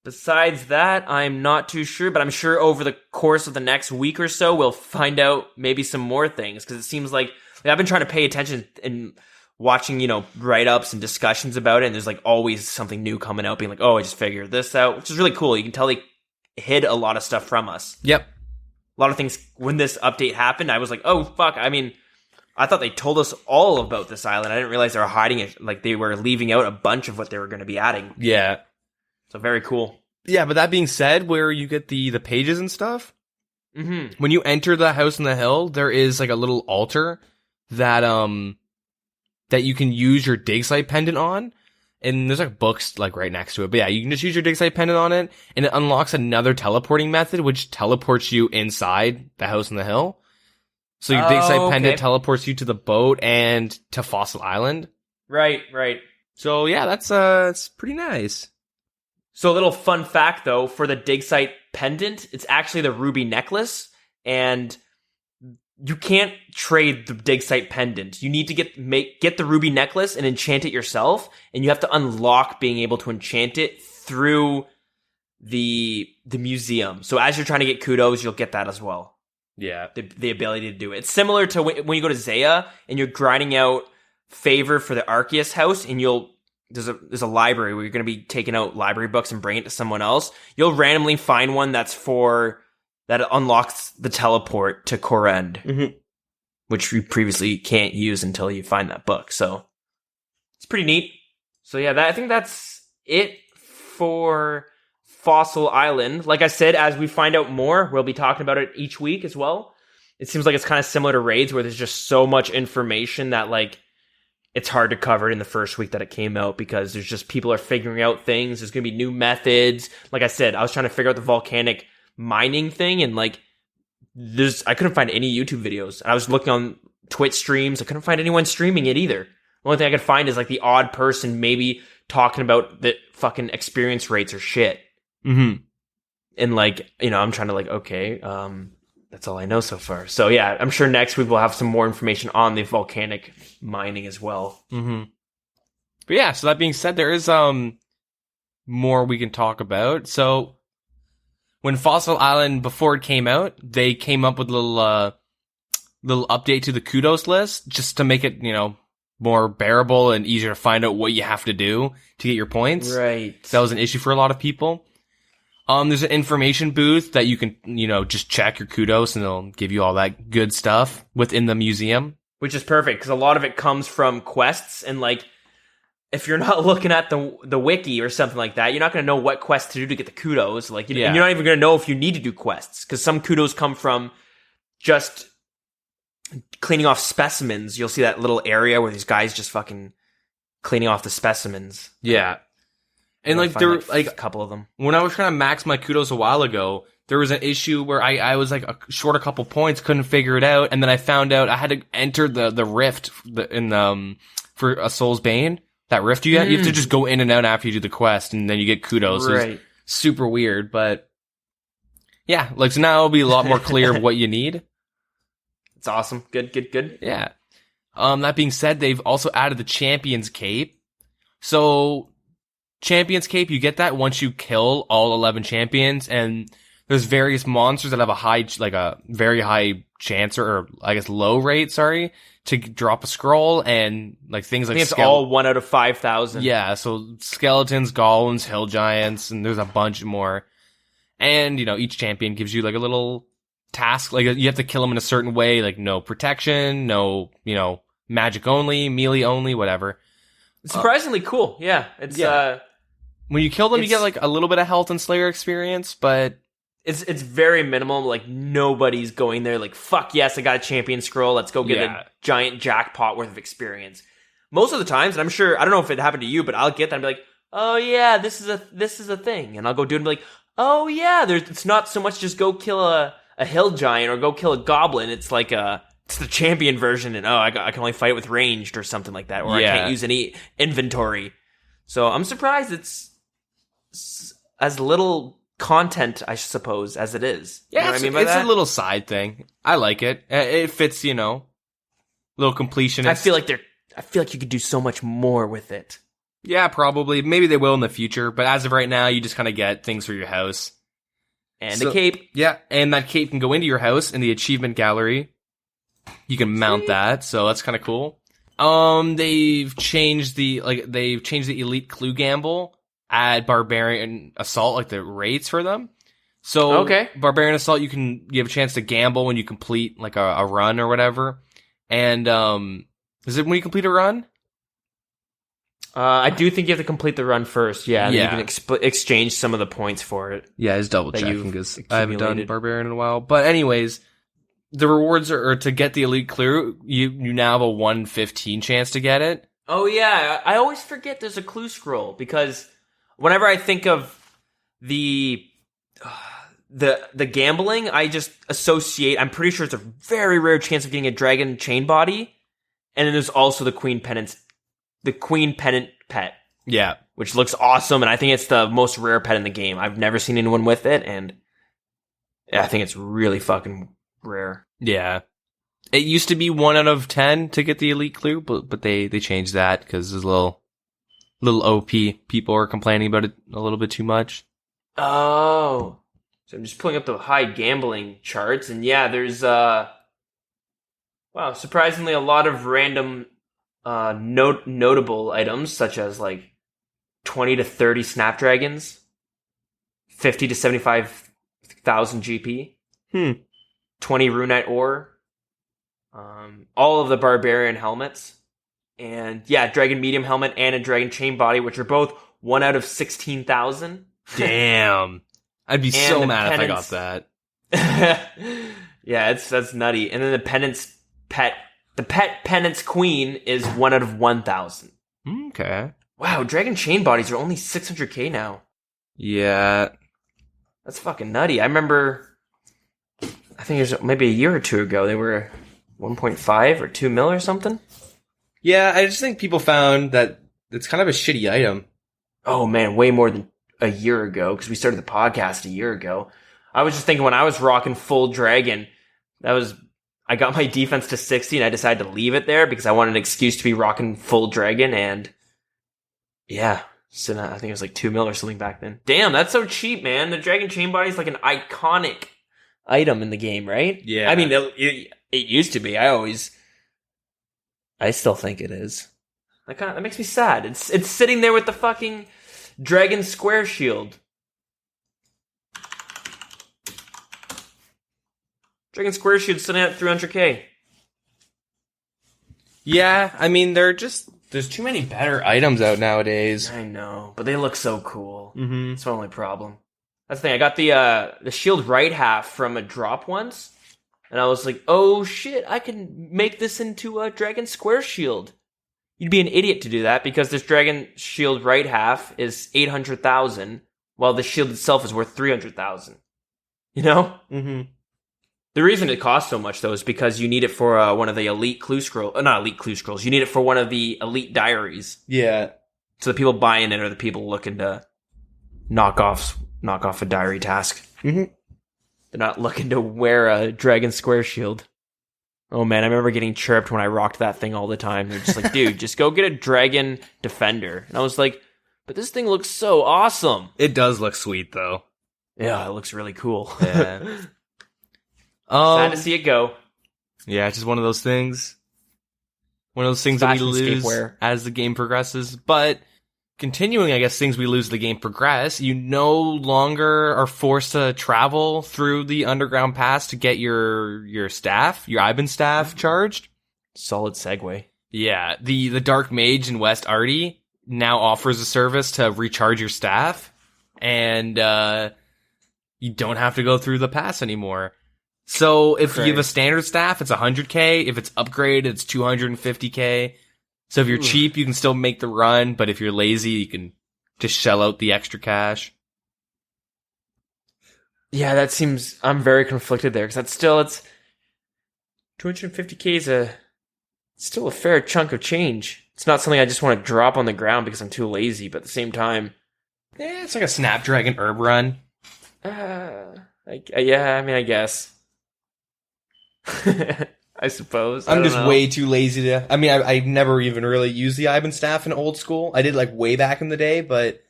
Besides that, I'm not too sure, but I'm sure over the course of the next week or so, we'll find out maybe some more things, because it seems like I've been trying to pay attention and watching, write-ups and discussions about it, and there's like always something new coming out, being like, oh, I just figured this out, which is really cool. You can tell they hid a lot of stuff from us. Yep. A lot of things, when this update happened, I was like, oh, fuck, I mean, I thought they told us all about this island. I didn't realize they were hiding it. Like, they were leaving out a bunch of what they were going to be adding. Yeah. So, very cool. Yeah, but that being said, where you get the pages and stuff, when you enter the house on the hill, there is like a little altar that you can use your dig site pendant on. And there's like books like right next to it. But yeah, you can just use your dig site pendant on it, and it unlocks another teleporting method, which teleports you inside the house on the hill. So your dig site pendant teleports you to the boat and to Fossil Island. Right. So yeah, that's pretty nice. So a little fun fact though, for the dig site pendant, it's actually the ruby necklace, and you can't trade the dig site pendant. You need to get the ruby necklace and enchant it yourself, and you have to unlock being able to enchant it through the museum. So as you're trying to get kudos, you'll get that as well. Yeah. The ability to do it. It's similar to when you go to Zaya and you're grinding out favor for the Arceus house, and there's a library where you're going to be taking out library books and bringing it to someone else. You'll randomly find one that unlocks the teleport to Korend, which you previously can't use until you find that book. So it's pretty neat. So yeah, I think that's it for Fossil Island. Like I said, as we find out more, we'll be talking about it each week as well. It seems like it's kind of similar to raids, where there's just so much information that like it's hard to cover in the first week that it came out, because there's just people are figuring out things. There's going to be new methods. Like I said, I was trying to figure out the volcanic mining thing, and like I couldn't find any YouTube videos. I was looking on Twitch streams. I couldn't find anyone streaming it either. The only thing I could find is like the odd person maybe talking about the fucking experience rates or shit. And like, I'm trying to like, okay, that's all I know so far. So yeah, I'm sure next week we'll have some more information on the volcanic mining as well. But yeah, so that being said, there is more we can talk about. So when Fossil Island, before it came out, they came up with a little update to the kudos list, just to make it, more bearable and easier to find out what you have to do to get your points. Right. That was an issue for a lot of people. There's an information booth that you can, just check your kudos, and they'll give you all that good stuff within the museum. Which is perfect, because a lot of it comes from quests, and like, if you're not looking at the wiki or something like that, you're not going to know what quest to do to get the kudos. Like, and you're not even going to know if you need to do quests, because some kudos come from just cleaning off specimens. You'll see that little area where these guys just fucking cleaning off the specimens. Yeah. And like Find, there, a like couple of them. when I was trying to max my kudos a while ago, there was an issue where I was like short a couple points, couldn't figure it out, and then I found out I had to enter the rift for a Soul's Bane. That rift you get, you have to just go in and out after you do the quest, and then you get kudos. So Right. it's super weird, but yeah, like so now it'll be a lot more clear of what you need. It's awesome. Good. Yeah. That being said, they've also added the Champion's Cape. So Champion's Cape, you get that once you kill all 11 champions, and there's various monsters that have a very high chance, or I guess low rate, to drop a scroll, and like things I like think it's all 1 out of 5,000. Yeah, so skeletons, golems, hill giants, and there's a bunch more. And, each champion gives you like a little task, like you have to kill them in a certain way, like no protection, no, magic only, melee only, whatever. It's surprisingly cool. Yeah. It's when you kill them, you get like a little bit of health and Slayer experience, but it's very minimal. Like nobody's going there like, fuck yes, I got a champion scroll. Let's go get a giant jackpot worth of experience. Most of the times, and I'm sure, I don't know if it happened to you, but I'll get that and be like, oh yeah, this is a thing. And I'll go do it and be like, oh yeah, it's not so much just go kill a hill giant or go kill a goblin. It's like it's the champion version, and I can only fight with ranged or something like that, or I can't use any inventory. So I'm surprised it's as little content, I suppose, as it is. Yeah, you know what I mean by it's that? a little side thing. I like it. It fits, little completionist. I feel like you could do so much more with it. Yeah, probably. Maybe they will in the future, but as of right now, you just kind of get things for your house. And a cape. Yeah, and that cape can go into your house in the achievement gallery. You can mount that, so that's kind of cool. They've changed the elite clue gamble at Barbarian Assault, like the rates for them. So Barbarian Assault, you have a chance to gamble when you complete like a run or whatever. And is it when you complete a run? I do think you have to complete the run first. Yeah, and then you can exchange some of the points for it. Yeah, it's double checking because I haven't done Barbarian in a while. But anyways, the rewards are to get the elite clue. You now have a 1/15 chance to get it. Oh yeah, I always forget there's a clue scroll because whenever I think of the gambling, I just associate. I'm pretty sure it's a very rare chance of getting a dragon chain body, and then there's also the Queen Pennant pet. Yeah, which looks awesome, and I think it's the most rare pet in the game. I've never seen anyone with it, and I think it's really fucking rare. Yeah. It used to be 1 out of 10 to get the elite clue, but they changed that because there's a little OP. People are complaining about it a little bit too much. Oh. So I'm just pulling up the high gambling charts, and yeah, there's surprisingly a lot of random notable items, such as like 20 to 30 snapdragons, 50 to 75,000 GP, 20 runite ore, all of the barbarian helmets, and dragon medium helmet and a dragon chain body, which are both 1 out of 16,000. Damn, I'd be so mad if I got that. Yeah, that's nutty. And then the pet penance queen is 1 out of 1,000. Okay. Wow, dragon chain bodies are only 600k now. Yeah, that's fucking nutty. I remember, I think it was maybe a year or two ago, they were 1.5 or 2 mil or something. Yeah, I just think people found that it's kind of a shitty item. Oh man, way more than a year ago, because we started the podcast a year ago. I was just thinking when I was rocking full dragon, I got my defense to 60 and I decided to leave it there because I wanted an excuse to be rocking full dragon, and yeah, so I think it was like 2 mil or something back then. Damn, that's so cheap, man. The dragon chain body is like an iconic item in the game, right? Yeah. I mean, it used to be. I still think it is. That makes me sad. It's sitting there with the fucking dragon square shield. Dragon square shield sitting at 300k. Yeah, I mean, there's too many better items out nowadays. I know, but they look so cool. Mm-hmm. That's my only problem. That's the thing. I got the shield right half from a drop once, and I was like, oh shit, I can make this into a dragon square shield. You'd be an idiot to do that because this dragon shield right half is 800,000, while the shield itself is worth 300,000. You know? Mm-hmm. The reason it costs so much, though, is because you need it for one of the elite clue scrolls. Not elite clue scrolls. You need it for one of the elite diaries. Yeah. So the people buying it are the people looking to knock off a diary task. Mm-hmm. They're not looking to wear a dragon square shield. Oh man, I remember getting chirped when I rocked that thing all the time. They're just like, dude, just go get a dragon defender. And I was like, but this thing looks so awesome. It does look sweet, though. Yeah, it looks really cool. Yeah. Sad to see it go. Yeah, it's just one of those things. One of those things that we lose as the game progresses. But continuing, I guess, things we lose as the game progress, you no longer are forced to travel through the underground pass to get your staff, your Ivan staff charged. Solid segue. Yeah, the Dark Mage in West Arty now offers a service to recharge your staff, and you don't have to go through the pass anymore. So if you have a standard staff, it's 100k. If it's upgraded, it's 250k. So if you're cheap, you can still make the run, but if you're lazy, you can just shell out the extra cash. Yeah, that seems... I'm very conflicted there, because it's 250k is still a fair chunk of change. It's not something I just want to drop on the ground because I'm too lazy, but at the same time... Yeah, it's like a Snapdragon herb run. I guess. I suppose. I'm just way too lazy to... I mean, I never even really used the Ivan staff in Old School. I did, like, way back in the day, but...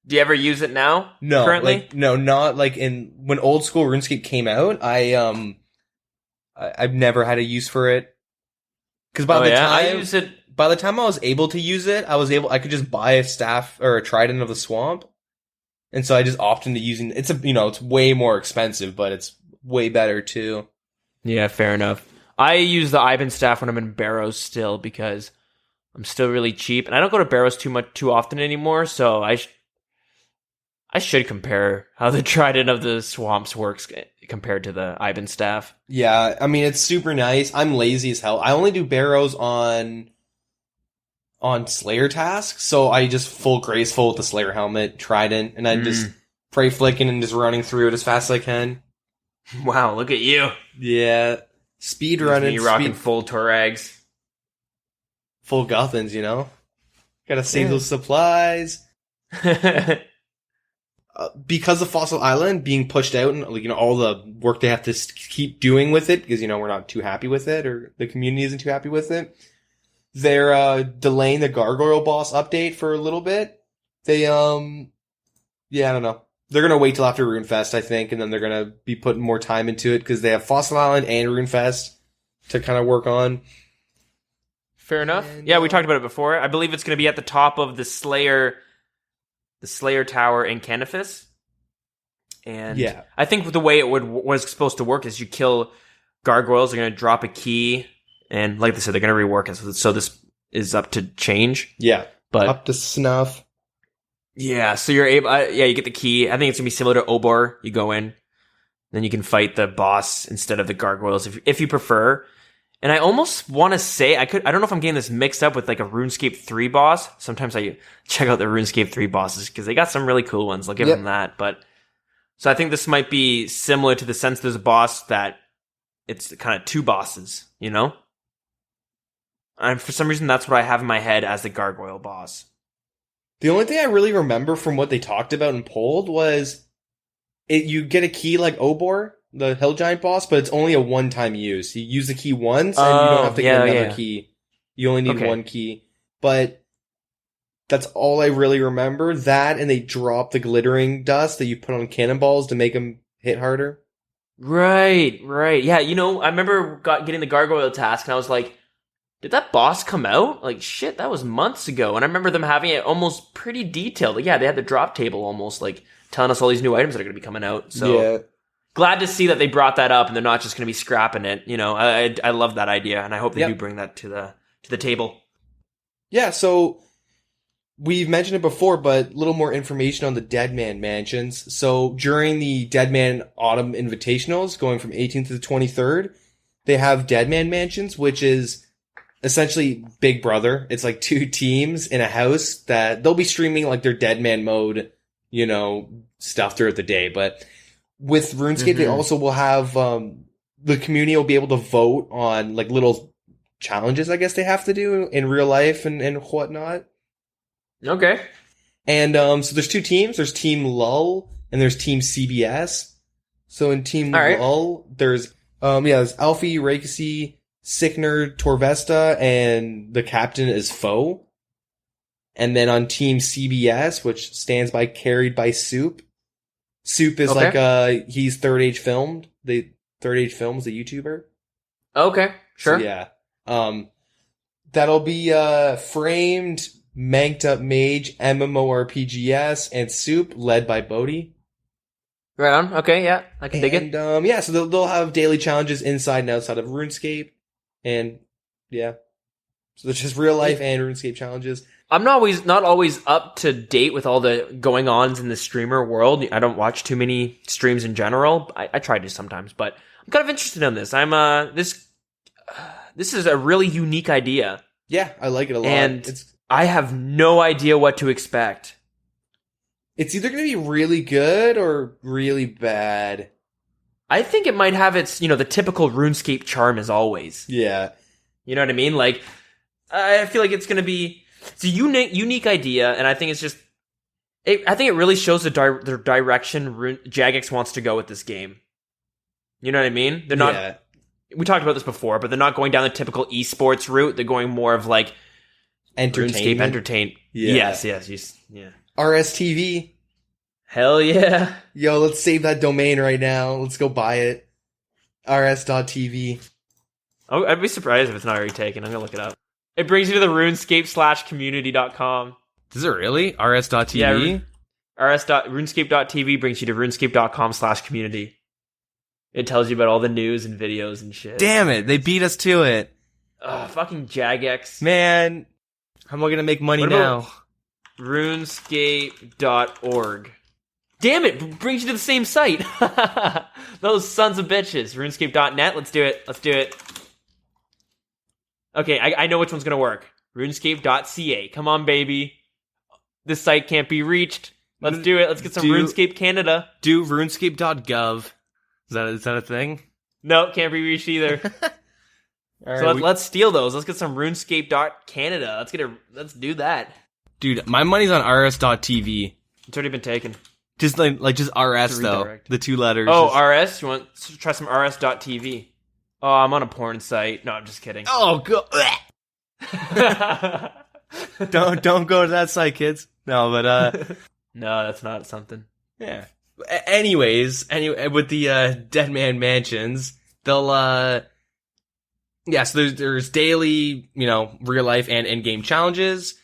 Do you ever use it now? No. Currently? No, not, like, when Old School RuneScape came out, I've never had a use for it. Because by the time I was able to use it, I could just buy a staff or a Trident of the Swamp. And so I just opted into using... It's way more expensive, but it's way better, too. Yeah, fair enough. I use the Ivan staff when I'm in Barrows still because I'm still really cheap, and I don't go to Barrows too often anymore. So I should compare how the Trident of the Swamps works compared to the Ivan staff. Yeah, I mean it's super nice. I'm lazy as hell. I only do Barrows on Slayer tasks, so I just full graceful with the Slayer helmet, Trident, and I just pray flicking and just running through it as fast as I can. Wow, look at you. Yeah. Speed running. You're rocking full Torags. Full Guthans, Gotta save those supplies. Because of Fossil Island being pushed out and, all the work they have to keep doing with it, because, we're not too happy with it, or the community isn't too happy with it, they're delaying the Gargoyle boss update for a little bit. They, I don't know. They're going to wait till after RuneFest, I think, and then they're going to be putting more time into it because they have Fossil Island and RuneFest to kind of work on. Fair enough. And, we talked about it before. I believe it's going to be at the top of the Slayer Tower in Canifis. And I think the way it was supposed to work is you kill gargoyles, they're going to drop a key, and like they said, they're going to rework it. So this is up to change. Yeah, but up to snuff. Yeah, so you're able... you get the key. I think it's going to be similar to Obor. You go in, then you can fight the boss instead of the gargoyles if you prefer. And I almost want to say... I don't know if I'm getting this mixed up with like a RuneScape 3 boss. Sometimes I check out the RuneScape 3 bosses because they got some really cool ones. I'll give them that. But so I think this might be similar to the sense there's a boss that it's kind of two bosses, And for some reason, that's what I have in my head as the gargoyle boss. The only thing I really remember from what they talked about in Polled was you get a key like Obor, the Hill Giant boss, but it's only a one-time use. You use the key once, and you don't have to get another key. You only need one key. But that's all I really remember. That, and they drop the glittering dust that you put on cannonballs to make them hit harder. Right. Yeah, I remember getting the gargoyle task, and I was like, did that boss come out? Like, shit, that was months ago. And I remember them having it almost pretty detailed. Like, they had the drop table almost, like, telling us all these new items that are going to be coming out. So, glad to see that they brought that up and they're not just going to be scrapping it. I love that idea, and I hope they do bring that to the table. Yeah, so we've mentioned it before, but a little more information on the Deadman Mansions. So, during the Deadman Autumn Invitationals, going from 18th to the 23rd, they have Deadman Mansions, which is essentially Big Brother. It's like two teams in a house that they'll be streaming like their dead man mode, stuff throughout the day. But with RuneScape, they also will have, the community will be able to vote on like little challenges, I guess they have to do in real life and whatnot. Okay. And, so there's two teams. There's Team Lull and there's Team CBS. So in Team Lull, there's Alfie, Rakesi, Sickner, Torvesta, and the captain is Foe. And then on Team CBS, which stands by Carried by Soup. Soup is he's Third Age Filmed. The Third Age Films, the YouTuber. Okay, sure. So, yeah. That'll be, Framed, Manked Up Mage, MMORPGS, and Soup, led by Bodhi. Right on. Okay, yeah. I can dig it. And, so they'll have daily challenges inside and outside of RuneScape. And, yeah. So there's just real life and RuneScape challenges. I'm not always up to date with all the going-ons in the streamer world. I don't watch too many streams in general. I try to sometimes, but I'm kind of interested in this. This is a really unique idea. Yeah, I like it a lot. And I have no idea what to expect. It's either going to be really good or really bad. I think it might have its, the typical RuneScape charm as always. Yeah. You know what I mean? Like, I feel like it's going to be... It's a unique idea, and I think it's just... I think it really shows the direction Jagex wants to go with this game. You know what I mean? They're not... Yeah. We talked about this before, but they're not going down the typical esports route. They're going more of, like... Entertainment. RuneScape entertain. Yeah. Yes. Yeah. RSTV. Hell yeah. Yo, let's save that domain right now. Let's go buy it. rs.tv. Oh, I'd be surprised if it's not already taken. I'm going to look it up. It brings you to the runescape/community.com. Does it really? rs.tv? Yeah, runescape.tv brings you to runescape.com/community. It tells you about all the news and videos and shit. Damn it, they beat us to it. Ugh, fucking Jagex. Man, how am I going to make money now? Runescape.org. Damn it, brings you to the same site. Those sons of bitches. Runescape.net, let's do it. Okay, I know which one's gonna work. RuneScape.ca. Come on, baby. This site can't be reached. Let's do it. Let's get some RuneScape Canada. Do RuneScape.gov. Is that a thing? No, can't be reached either. All right, so let's steal those. Let's get some RuneScape.Canada. Let's do that. Dude, my money's on rs.tv. It's already been taken. Just like just RS though. The two letters. Oh, RS? You want to try some rs.tv? Oh, I'm on a porn site. No, I'm just kidding. Oh, go. don't go to that site, kids. No, but no, that's not something. Yeah. Anyway, with the Dead Man Mansions, they'll so there's daily, real life and in-game challenges,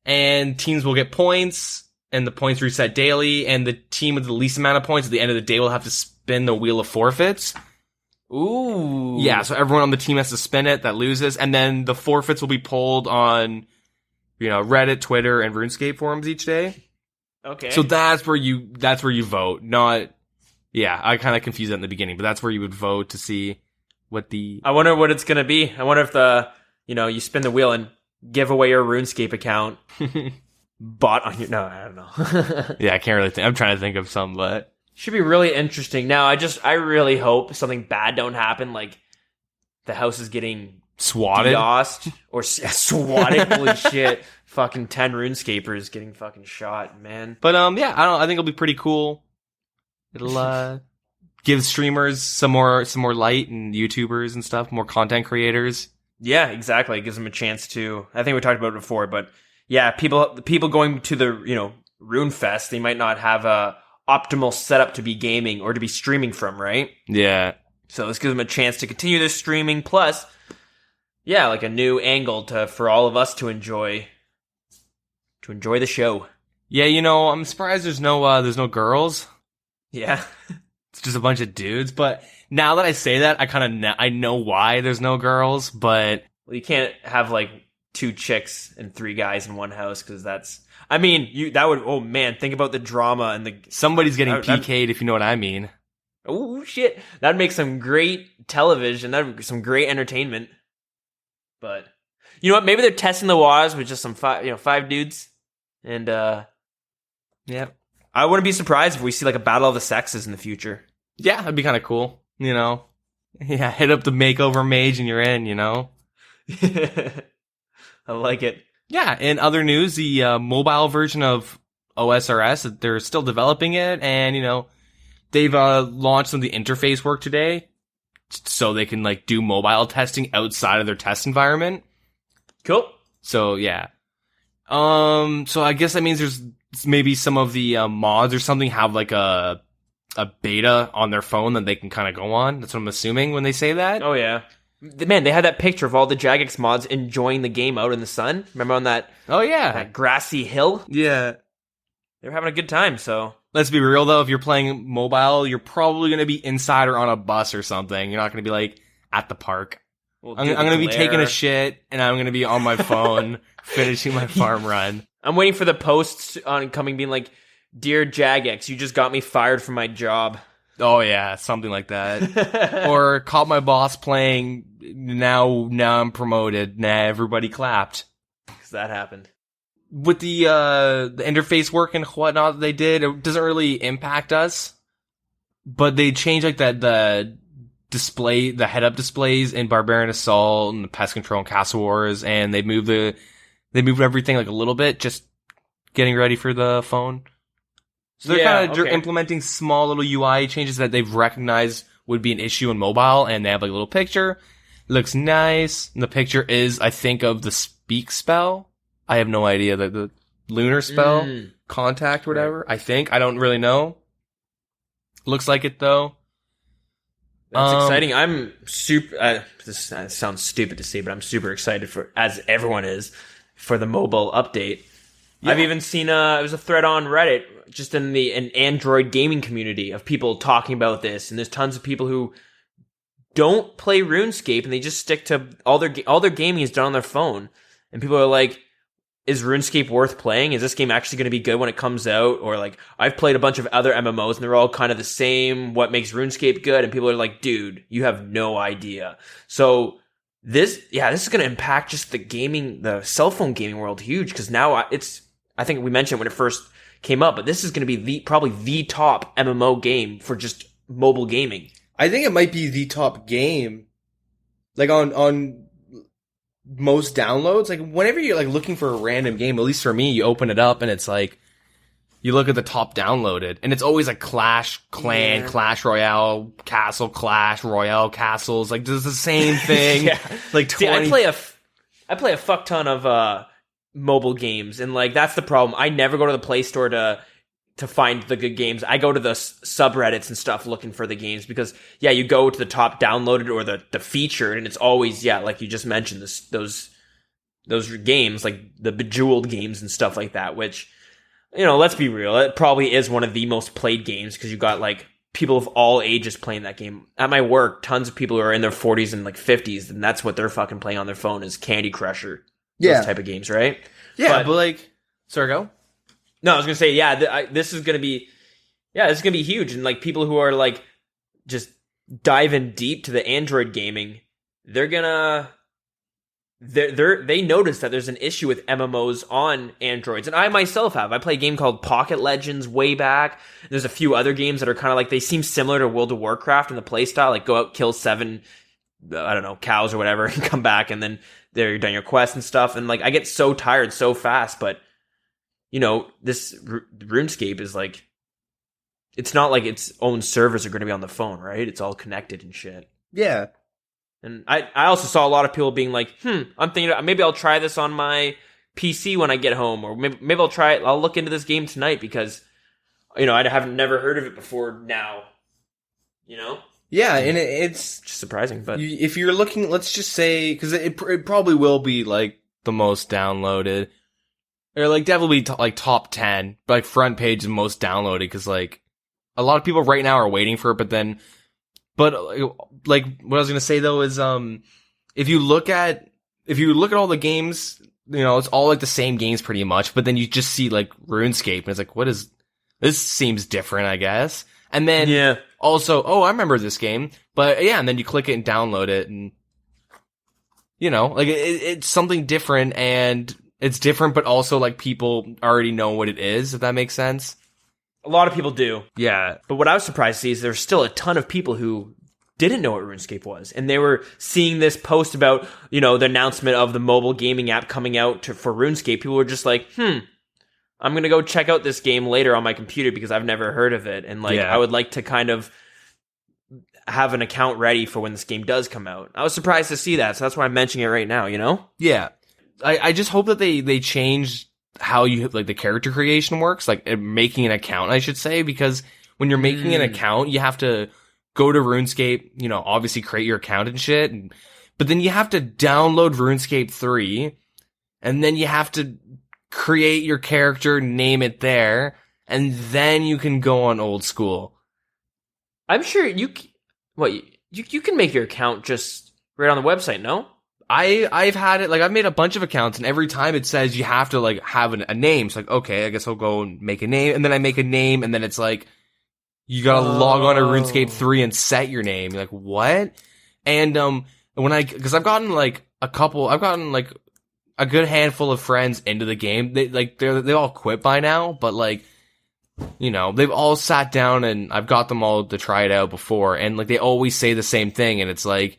and teams will get points, and the points reset daily, and the team with the least amount of points at the end of the day will have to spin the wheel of forfeits. Ooh. Yeah, so everyone on the team has to spin it that loses, and then the forfeits will be pulled on, Reddit, Twitter, and RuneScape forums each day. Okay. So that's where you vote. I kind of confused that in the beginning, but that's where you would vote to see what the... I wonder what it's going to be. I wonder if you spin the wheel and give away your RuneScape account. Bought on your... No, I don't know. Yeah, I can't really think. I'm trying to think of some, but... Should be really interesting. Now, I really hope something bad don't happen, like the house is getting swatted, DDoSed, or swatted. Holy shit! Fucking 10 RuneScapers getting fucking shot, man. But I think it'll be pretty cool. It'll give streamers some more light, and YouTubers and stuff, more content creators. Yeah, exactly. It gives them a chance to. I think we talked about it before, but yeah, people going to the Rune Fest, they might not have a optimal setup to be gaming or to be streaming from, right? Yeah. So this gives them a chance to continue this streaming, plus, yeah, like a new angle for all of us to enjoy the show. Yeah, I'm surprised there's no girls. Yeah. It's just a bunch of dudes, but now that I say that, I know why there's no girls, but... Well, you can't have, 2 chicks and 3 guys in one house, because that's... I mean, that would... Oh, man, think about the drama and the... Somebody's getting PK'd, if you know what I mean. Oh, shit. That'd make some great television. That'd be some great entertainment. But... You know what? Maybe they're testing the waters with just some five dudes, and Yeah. I wouldn't be surprised if we see like a battle of the sexes in the future. Yeah, that'd be kind of cool, you know? Yeah, hit up the makeover mage and you're in, you know? I like it. Yeah, in other news, the mobile version of OSRS, they're still developing it, and, you know, they've launched some of the interface work today, so they can, like, do mobile testing outside of their test environment. Cool. So, yeah. So I guess that means there's maybe some of the mods or something have, like, a beta on their phone that they can kind of go on. That's what I'm assuming when they say that. Oh, yeah. Man, they had that picture of all the Jagex mods enjoying the game out in the sun. Remember on that grassy hill? Yeah. They were having a good time, so... Let's be real, though. If you're playing mobile, you're probably going to be inside or on a bus or something. You're not going to be, like, at the park. Well, I'm going to be taking a shit, and I'm going to be on my phone finishing my farm run. I'm waiting for the posts on coming being like, Dear Jagex, you just got me fired from my job. Oh, yeah, something like that. Or caught my boss playing, now I'm promoted. Nah, everybody clapped. Because that happened. With the interface work and whatnot they did, it doesn't really impact us. But they changed like the display, the head-up displays in Barbarian Assault and the Pest Control and Castle Wars, and they moved everything like a little bit, just getting ready for the phone. So they're implementing small little UI changes that they've recognized would be an issue in mobile, and they have like a little picture. It looks nice. And the picture is, I think, of the speak spell. I have no idea the lunar spell, contact, whatever. Right. I think. I don't really know. Looks like it though. That's exciting. I'm super. This sounds stupid to say, but I'm super excited for, as everyone is, for the mobile update. Yeah. I've even seen it was a thread on Reddit, just in an Android gaming community of people talking about this, and there's tons of people who don't play RuneScape and they just stick to all their gaming is done on their phone, and people are like, is RuneScape worth playing? Is this game actually going to be good when it comes out? Or like, I've played a bunch of other MMOs and they're all kind of the same. What makes RuneScape good? And people are like, dude, you have no idea. So this is going to impact just the cell phone gaming world huge. Because now I think we mentioned when it first came up, but this is going to be probably the top MMO game for just mobile gaming. I think it might be the top game, like on most downloads. Like whenever you're like looking for a random game, at least for me, you open it up and it's like, you look at the top downloaded and it's always like Clash, Clan, Clash Royale, Castle, Clash, Royale, Castles. Like there's the same thing. Yeah. Like 20. See, I play a fuck ton of mobile games, and like that's the problem. I never go to the Play Store to find the good games. I go to the subreddits and stuff looking for the games, because you go to the top downloaded or the featured, and it's always like you just mentioned, those games, like the Bejeweled games and stuff like that, which, let's be real, it probably is one of the most played games, because you got like people of all ages playing that game. At my work, tons of people who are in their 40s and like 50s, and that's what they're fucking playing on their phone is Candy Crusher. Those type of games, right? Yeah, but like, sorry, go. No, I was gonna say, this is gonna be huge, and like people who are like just diving deep to the Android gaming, they notice that there's an issue with MMOs on Androids, and I myself have. I play a game called Pocket Legends way back. There's a few other games that are kind of like, they seem similar to World of Warcraft in the playstyle, like go out, kill 7, cows or whatever, and come back, and then you're done your quest and stuff, and like I get so tired so fast, but this RuneScape is like, it's not like its own servers are going to be on the phone, right? It's all connected and shit. Yeah. And I also saw a lot of people being like, I'm thinking maybe I'll try this on my PC when I get home, or maybe I'll try it. I'll look into this game tonight because, I haven't never heard of it before now, Yeah, and it's just surprising, but if you're looking, let's just say, because it probably will be like the most downloaded, or like definitely like top 10, like front page the most downloaded, because like a lot of people right now are waiting for it, but like what I was gonna say though is if you look at all the games, it's all like the same games pretty much, but then you just see like RuneScape and it's like, what is this? Seems different, I guess. And then also, I remember this game, but and then you click it and download it, and you know, like it's something different, and it's different, but also like people already know what it is, if that makes sense. A lot of people do. Yeah. But what I was surprised to see is there's still a ton of people who didn't know what RuneScape was. And they were seeing this post about, you know, the announcement of the mobile gaming app coming out for RuneScape. People were just like, I'm going to go check out this game later on my computer because I've never heard of it. And like, I would like to kind of have an account ready for when this game does come out. I was surprised to see that. So that's why I'm mentioning it right now, you know? Yeah. I just hope that they change how you, like, the character creation works, like making an account, I should say, because when you're making an account, you have to go to RuneScape, you know, obviously create your account and shit, but then you have to download RuneScape 3, and then you have to create your character, name it there, and then you can go on Old School. I'm sure you can make your account just right on the website, no? I've had it, like, I've made a bunch of accounts, and every time it says you have to, like, have a name. It's like, okay, I guess I'll go and make a name, and then I make a name, and then it's like, you gotta log on to RuneScape 3 and set your name. You're like, what? And, cause I've gotten, like, a good handful of friends into the game. They all quit by now, but, like, you know, they've all sat down, and I've got them all to try it out before, and, like, they always say the same thing, and it's like,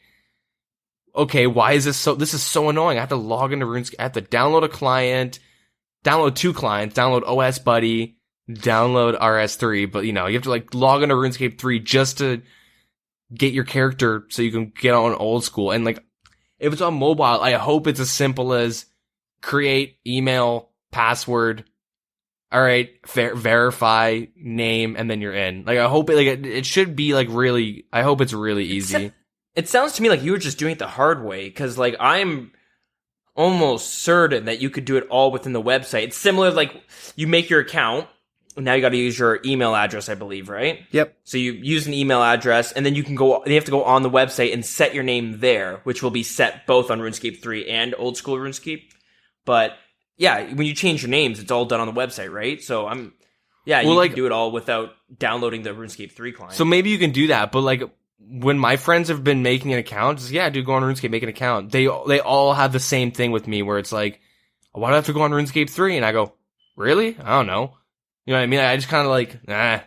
okay, why is this is so annoying. I have to log into RuneScape. I have to download a client, download 2 clients, download OS Buddy, download RS3, but, you know, you have to, like, log into RuneScape 3 just to get your character so you can get on Old School. And, like, if it's on mobile, I hope it's as simple as create email, password, all right, verify, name, and then you're in. Like, I hope it should be, like, really, I hope it's really easy. It sounds to me like you were just doing it the hard way, because, like, I'm almost certain that you could do it all within the website. It's similar, like, you make your account, and now you got to use your email address, I believe, right? Yep. So you use an email address, and then you have to go on the website and set your name there, which will be set both on RuneScape 3 and Old School RuneScape. But, yeah, when you change your names, it's all done on the website, right? So you can do it all without downloading the RuneScape 3 client. So maybe you can do that, but, like, when my friends have been making an account, it's, yeah, dude, go on RuneScape, make an account. They all have the same thing with me, where it's like, why do I have to go on RuneScape 3? And I go, really? I don't know. You know what I mean? I just kind of like, I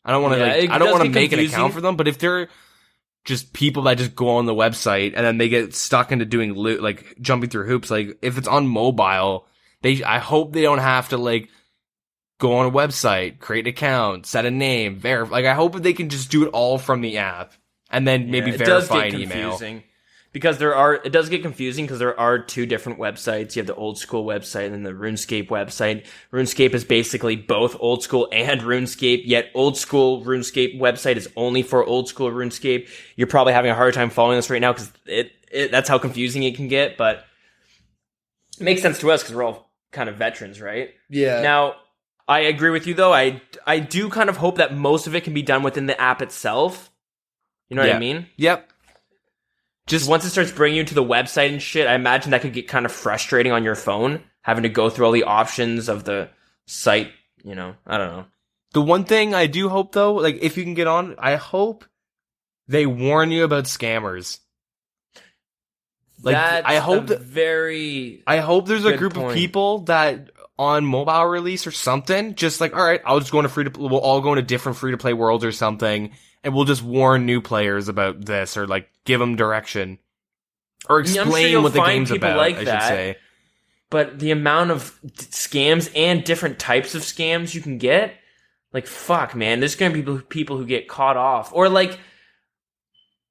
don't want to I don't want to make an account for them. But if they're just people that just go on the website and then they get stuck into doing like jumping through hoops, like if it's on mobile, I hope they don't have to like go on a website, create an account, set a name, verify. Like I hope they can just do it all from the app and then maybe verify an email. Because it does get confusing because there are 2 different websites. You have the Old School website and then the RuneScape website. RuneScape is basically both Old School and RuneScape, yet Old School RuneScape website is only for Old School RuneScape. You're probably having a hard time following this right now because that's how confusing it can get, but it makes sense to us because we're all kind of veterans, right? Yeah. Now, I agree with you though. I do kind of hope that most of it can be done within the app itself. You know what I mean? Yep. Just once it starts bringing you to the website and shit, I imagine that could get kind of frustrating on your phone, having to go through all the options of the site, you know, I don't know. The one thing I do hope though, like if you can get on, I hope they warn you about scammers. Like I hope there's a group of people that on mobile release or something, just like, all right, I'll just go into we'll all go into different free to play worlds or something. And we'll just warn new players about this, or like give them direction, or explain what the game's about. I should say. But the amount of scams and different types of scams you can get, like fuck, man, there's gonna be people who get caught off, or like,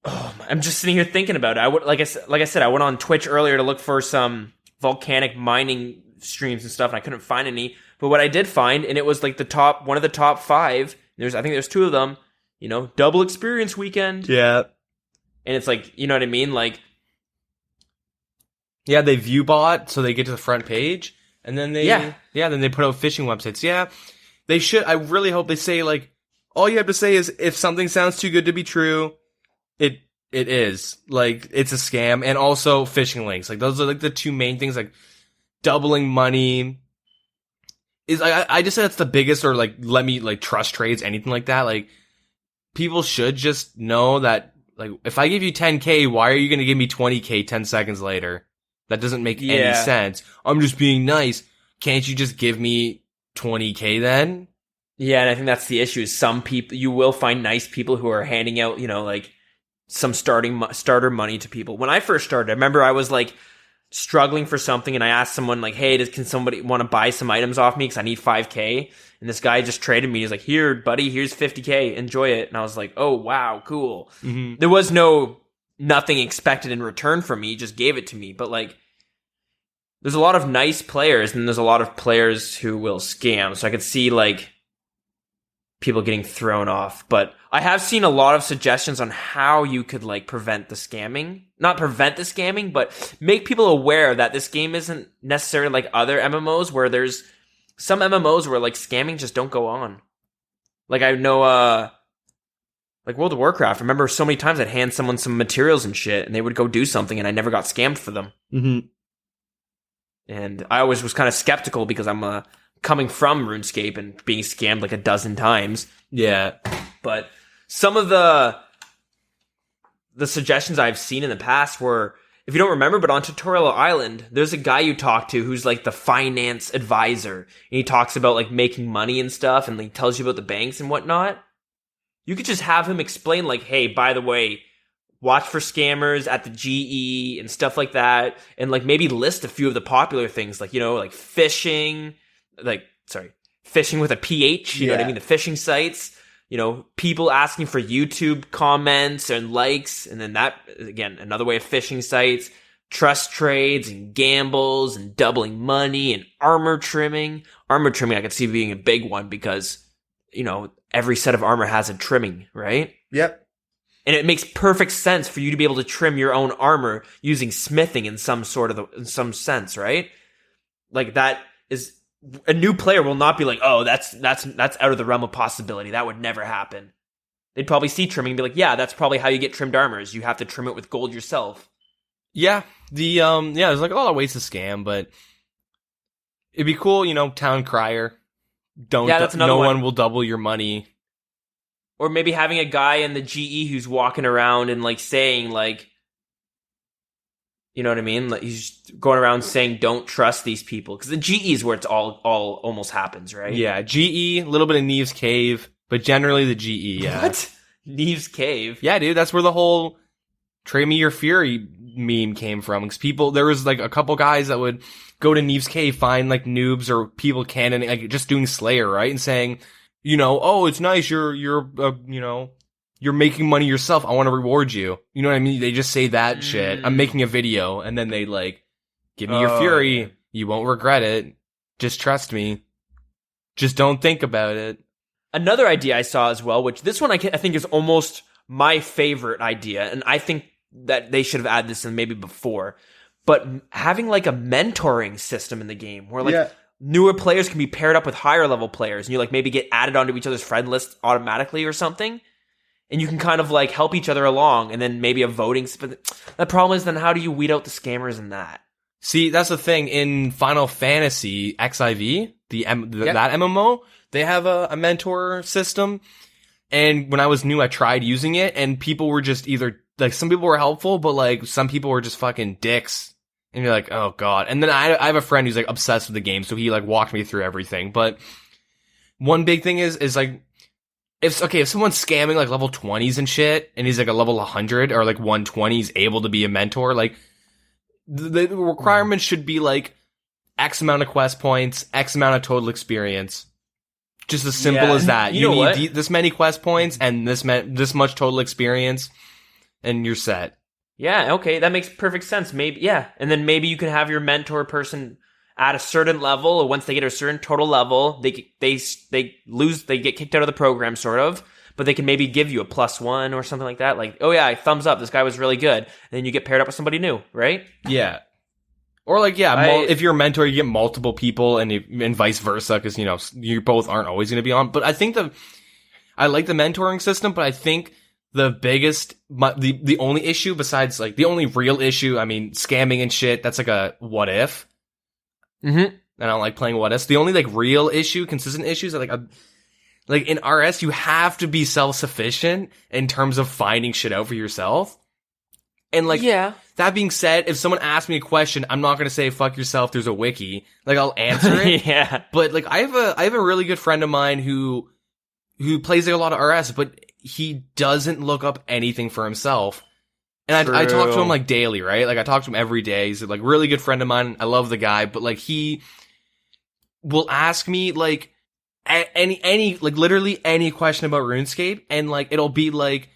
I'm just sitting here thinking about it. Like I said, I went on Twitch earlier to look for some volcanic mining streams and stuff, and I couldn't find any. But what I did find, and it was like one of the top 5. I think there's 2 of them. You know, double experience weekend. Yeah. And it's like, you know what I mean? Like, yeah, they view bot, so they get to the front page, and then then they put out phishing websites. Yeah, they should. I really hope they say, like, all you have to say is, if something sounds too good to be true, it is. Like, it's a scam, and also phishing links. Like, those are, like, the 2 main things, like, doubling money. I just said that's the biggest, or, like, let me, like, trust trades, anything like that. Like, people should just know that, like, if I give you 10K, why are you going to give me 20K 10 seconds later? That doesn't make any Yeah. sense. I'm just being nice. Can't you just give me 20K then? Yeah, and I think that's the issue. Is some people, you will find nice people who are handing out, like some starter money to people. When I first started, I remember I was like struggling for something, and I asked someone like, "Hey, can somebody want to buy some items off me because I need 5K?" And this guy just traded me. He's like, "Here, buddy, here's 50K. Enjoy it." And I was like, "Oh wow, cool." Mm-hmm. There was nothing expected in return from me. He just gave it to me. But like, there's a lot of nice players, and there's a lot of players who will scam. So I could see like people getting thrown off. But I have seen a lot of suggestions on how you could like prevent the scamming. Not prevent the scamming, but make people aware that this game isn't necessarily like other MMOs where there's some MMOs where like scamming just don't go on. Like I know like World of Warcraft, I remember so many times I'd hand someone some materials and shit and they would go do something and I never got scammed for them. Mm-hmm. And I always was kind of skeptical because I'm coming from RuneScape and being scammed like a dozen times. Yeah. But some of the suggestions I've seen in the past were, if you don't remember, but on Tutorial Island, there's a guy you talk to who's like the finance advisor. And he talks about like making money and stuff and he tells you about the banks and whatnot. You could just have him explain like, hey, by the way, watch for scammers at the GE and stuff like that. And like maybe list a few of the popular things like, like phishing, phishing with a PH, you know what I mean? The phishing sites. People asking for YouTube comments and likes, and then that, again, another way of phishing sites, trust trades and gambles and doubling money and armor trimming. Armor trimming I could see being a big one because, every set of armor has a trimming, right? Yep. And it makes perfect sense for you to be able to trim your own armor using smithing in some sense, right? Like that is... A new player will not be like, oh, that's out of the realm of possibility. That would never happen. They'd probably see trimming and be like, yeah, that's probably how you get trimmed armors. You have to trim it with gold yourself. Yeah. There's like a lot of ways to scam, but it'd be cool, town crier. That's another no one. one will double your money. Or maybe having a guy in the GE who's walking around and like saying like, you know what I mean? Like he's just going around saying, "Don't trust these people," because the GE is where it's all almost happens, right? Yeah, GE, a little bit of Neve's Cave, but generally the GE. Yeah. What? Neve's Cave? Yeah, dude, that's where the whole "Trade Me Your Fury" meme came from. Because there was like a couple guys that would go to Neve's Cave, find like noobs or people cannoning, like just doing Slayer, right, and saying, "Oh, it's nice, you're making money yourself. I want to reward you." You know what I mean? They just say that shit. I'm making a video, and then they like, "Give me your fury. Yeah. You won't regret it. Just trust me. Just don't think about it." Another idea I saw as well, which this one I think is almost my favorite idea, and I think that they should have added this in maybe before, but having like a mentoring system in the game where like newer players can be paired up with higher level players, and you like maybe get added onto each other's friend list automatically or something. And you can kind of like help each other along, and then maybe a voting. But the problem is, then how do you weed out the scammers in that? See, that's the thing. In Final Fantasy XIV, that MMO, they have a mentor system. And when I was new, I tried using it, and people were just either like some people were helpful, but like some people were just fucking dicks. And you're like, oh god. And then I have a friend who's like obsessed with the game, so he like walked me through everything. But one big thing is like, if someone's scamming like level 20s and shit, and he's like a level 100 or like 120, he's able to be a mentor, like the requirements should be like X amount of quest points, X amount of total experience. Just as simple as that. You need this many quest points and this much total experience, and you're set. Yeah, okay, that makes perfect sense. Maybe, yeah, and then maybe you can have your mentor person at a certain level, or once they get a certain total level, they get kicked out of the program, sort of. But they can maybe give you a +1 or something like that. Like, oh yeah, thumbs up, this guy was really good. And then you get paired up with somebody new, right? Yeah. Or like, if you're a mentor, you get multiple people, and vice versa, because you both aren't always going to be on. But I think I like the mentoring system, but I think the biggest, the only issue besides like the only real issue, I mean, scamming and shit, that's like a what if. Mm-hmm. I don't like playing what ifs. The only like real issue, consistent issues, are Like in RS, you have to be self-sufficient in terms of finding shit out for yourself. And like, Yeah. that being said, if someone asks me a question, I'm not gonna say fuck yourself, there's a wiki. Like I'll answer it. Yeah. But like I have a really good friend of mine who plays like a lot of RS, but he doesn't look up anything for himself. And I talk to him like daily, right? Like I talk to him every day. He's like really good friend of mine. I love the guy, but like he will ask me like any like literally any question about RuneScape, and like it'll be like,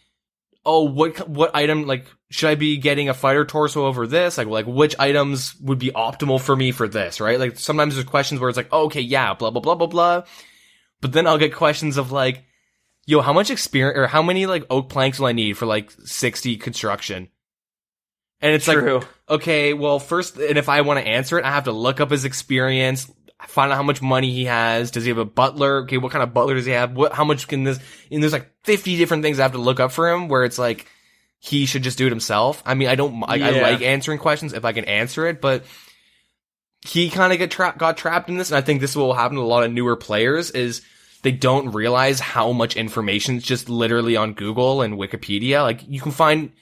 oh, what item, like should I be getting a fighter torso over this? Like which items would be optimal for me for this, right? Like sometimes there's questions where it's like, oh, okay, yeah, blah blah blah blah blah. But then I'll get questions of like, yo, how much experience or how many like oak planks will I need for like 60 construction? And it's True. like, okay, well, first, and if I want to answer it, I have to look up his experience, find out how much money he has. Does he have a butler? Okay, what kind of butler does he have? How much can this, and there's like 50 different things I have to look up for him where it's like, he should just do it himself. I mean, I like answering questions if I can answer it, but he kind of got trapped in this. And I think this will happen to a lot of newer players is they don't realize how much information is just literally on Google and Wikipedia. Like you can find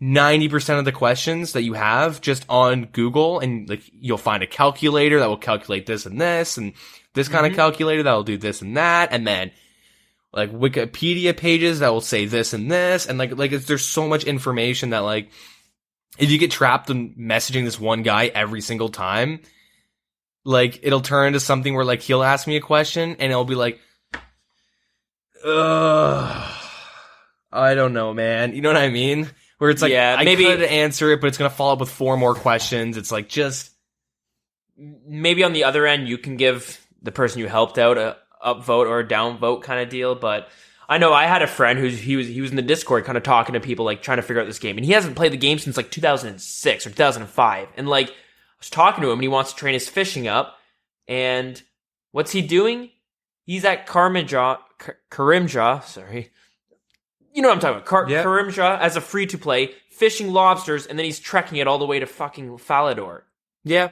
90% of the questions that you have just on Google, and like you'll find a calculator that will calculate this and this kind of calculator that will do this and that, and then like Wikipedia pages that will say this and this, and like there's so much information that like if you get trapped in messaging this one guy every single time, like it'll turn into something where like he'll ask me a question and it'll be like, ugh, I don't know, man. You know what I mean? Where it's like, I could answer it, but it's going to follow up with 4 more questions. It's like, just... Maybe on the other end, you can give the person you helped out a upvote or a downvote kind of deal, but I know I had a friend he was in the Discord kind of talking to people, like, trying to figure out this game, and he hasn't played the game since, like, 2006 or 2005, and, like, I was talking to him, and he wants to train his fishing up, and what's he doing? He's at Karimja, sorry... You know what I'm talking about. Karimja as a free-to-play, fishing lobsters, and then he's trekking it all the way to fucking Falador. Yeah.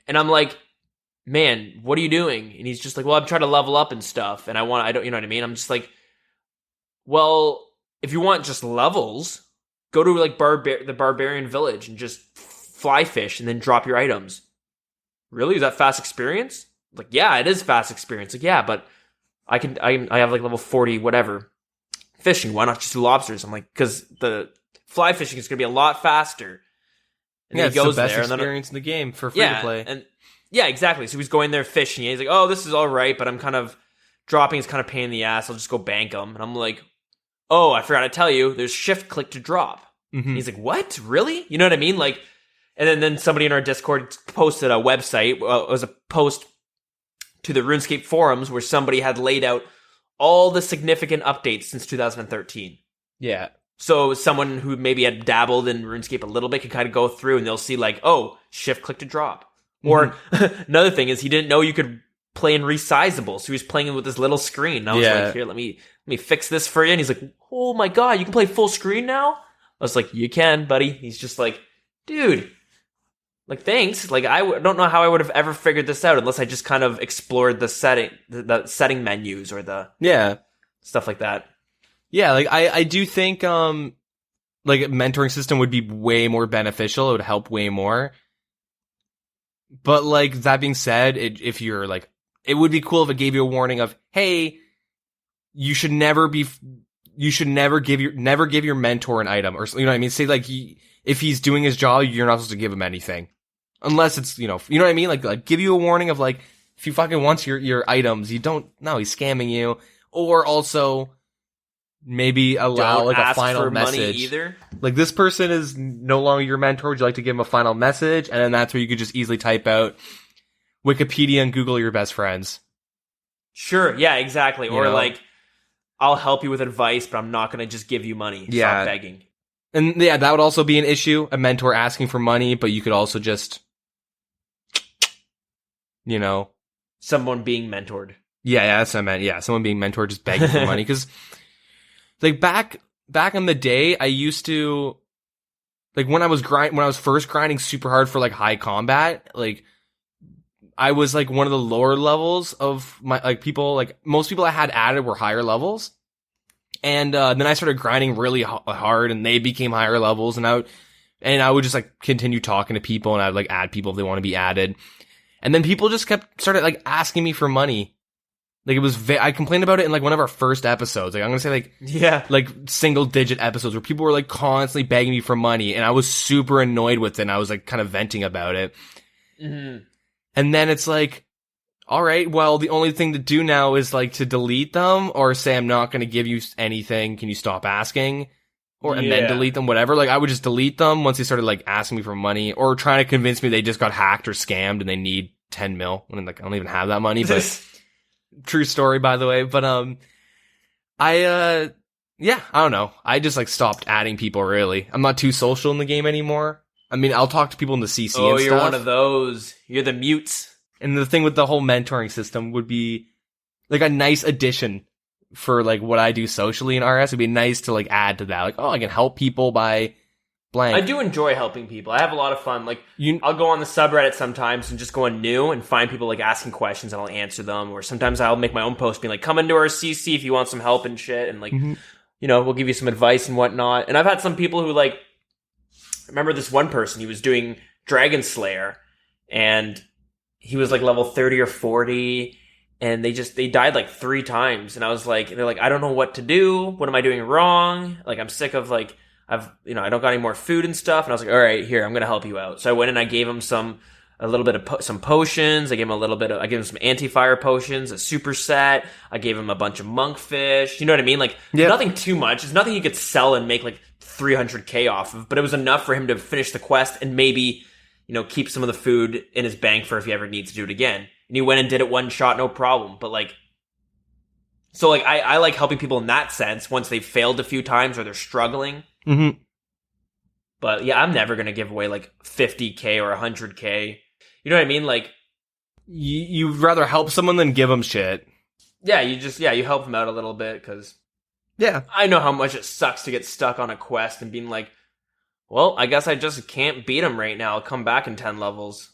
And I'm like, man, what are you doing? And he's just like, well, I'm trying to level up and stuff, and I don't, you know what I mean? I'm just like, well, if you want just levels, go to like the Barbarian Village and just fly fish and then drop your items. Really? Is that fast experience? Like, yeah, it is fast experience. Like, yeah, but I have like level 40, whatever. Fishing, why not just do lobsters? I'm like, because the fly fishing is going to be a lot faster. And then he goes it's the best there, and experience in the game for free to play. And yeah, exactly. So he's going there fishing. And he's like, oh, this is all right, but I'm kind of dropping is kind of pain in the ass. I'll just go bank them. And I'm like, oh, I forgot to tell you, there's shift click to drop. Mm-hmm. He's like, what? Really? You know what I mean? Like, and then somebody in our Discord posted a website. It was a post to the RuneScape forums where somebody had laid out all the significant updates since 2013. Yeah. So someone who maybe had dabbled in RuneScape a little bit can kind of go through and they'll see like, oh, shift click to drop. Mm-hmm. Or another thing is he didn't know you could play in resizable. So he was playing with this little screen. And I was like, here, let me fix this for you. And he's like, oh my God, you can play full screen now? I was like, you can, buddy. He's just like, dude, like, thanks. Like, I don't know how I would have ever figured this out unless I just kind of explored the setting menus or the stuff like that. Yeah, like I do think like a mentoring system would be way more beneficial. It would help way more. But like that being said, if you're like, it would be cool if it gave you a warning of, hey, you should never give your mentor an item, or you know what I mean. Say like if he's doing his job, you're not supposed to give him anything. Unless it's, you know what I mean? Like give you a warning of like, if he fucking wants your items, you don't, no, he's scamming you. Or also, maybe allow don't like ask a final for message. Money either. Like, this person is no longer your mentor. Would you like to give him a final message? And then that's where you could just easily type out Wikipedia and Google are your best friends. Sure, yeah, exactly. Or know? like, I'll help you with advice, but I'm not going to just give you money. Yeah. Stop begging. And yeah, that would also be an issue. A mentor asking for money, but you could also just, you know. Someone being mentored. Yeah, that's what I meant. Yeah, someone being mentored just begging for money. Because, like, back in the day, I used to, like, when I was first grinding super hard for, like, high combat, like, I was like one of the lower levels of my, like people, like most people I had added were higher levels. And then I started grinding really hard and they became higher levels and I would just like continue talking to people and I'd like add people if they want to be added. And then people just started like asking me for money. Like it was, I complained about it in like one of our first episodes. Like I'm going to say like single digit episodes where people were like constantly begging me for money and I was super annoyed with it and I was like kind of venting about it. Mm-hmm. And then it's like, all right, well, the only thing to do now is like to delete them or say, I'm not going to give you anything. Can you stop asking? And then delete them, whatever. Like I would just delete them once they started like asking me for money or trying to convince me they just got hacked or scammed and they need 10 mil. And like, I don't even have that money, but true story, by the way. But, I don't know. I just like stopped adding people really. I'm not too social in the game anymore. I mean, I'll talk to people in the CC and stuff. Oh, you're one of those. You're the mutes. And the thing with the whole mentoring system would be like a nice addition for like what I do socially in RS. It'd be nice to like add to that. Like, oh, I can help people by blank. I do enjoy helping people. I have a lot of fun. Like, I'll go on the subreddit sometimes and just go on new and find people like asking questions and I'll answer them. Or sometimes I'll make my own post being like, come into our CC if you want some help and shit. And like, you know, we'll give you some advice and whatnot. And I've had some people who like, I remember this one person, he was doing Dragon Slayer and he was like level 30 or 40 and they died like 3 times. And I was like, they're like, I don't know what to do. What am I doing wrong? Like, I'm sick of like, I don't got any more food and stuff. And I was like, all right, here, I'm going to help you out. So I went and I gave him a little bit of some potions. I gave him some anti-fire potions, a superset. I gave him a bunch of monkfish. You know what I mean? Like, nothing too much. It's nothing he could sell and make like 300k off of, but it was enough for him to finish the quest and maybe, you know, keep some of the food in his bank for if he ever needs to do it again. And he went and did it one shot, no problem. But like, so like, I like helping people in that sense once they've failed a few times or they're struggling. Mm-hmm. But yeah, I'm never going to give away like 50k or 100k. You know what I mean? Like, you'd rather help someone than give them shit. Yeah, you help them out a little bit because I know how much it sucks to get stuck on a quest and being like, well, I guess I just can't beat him right now. I'll come back in 10 levels.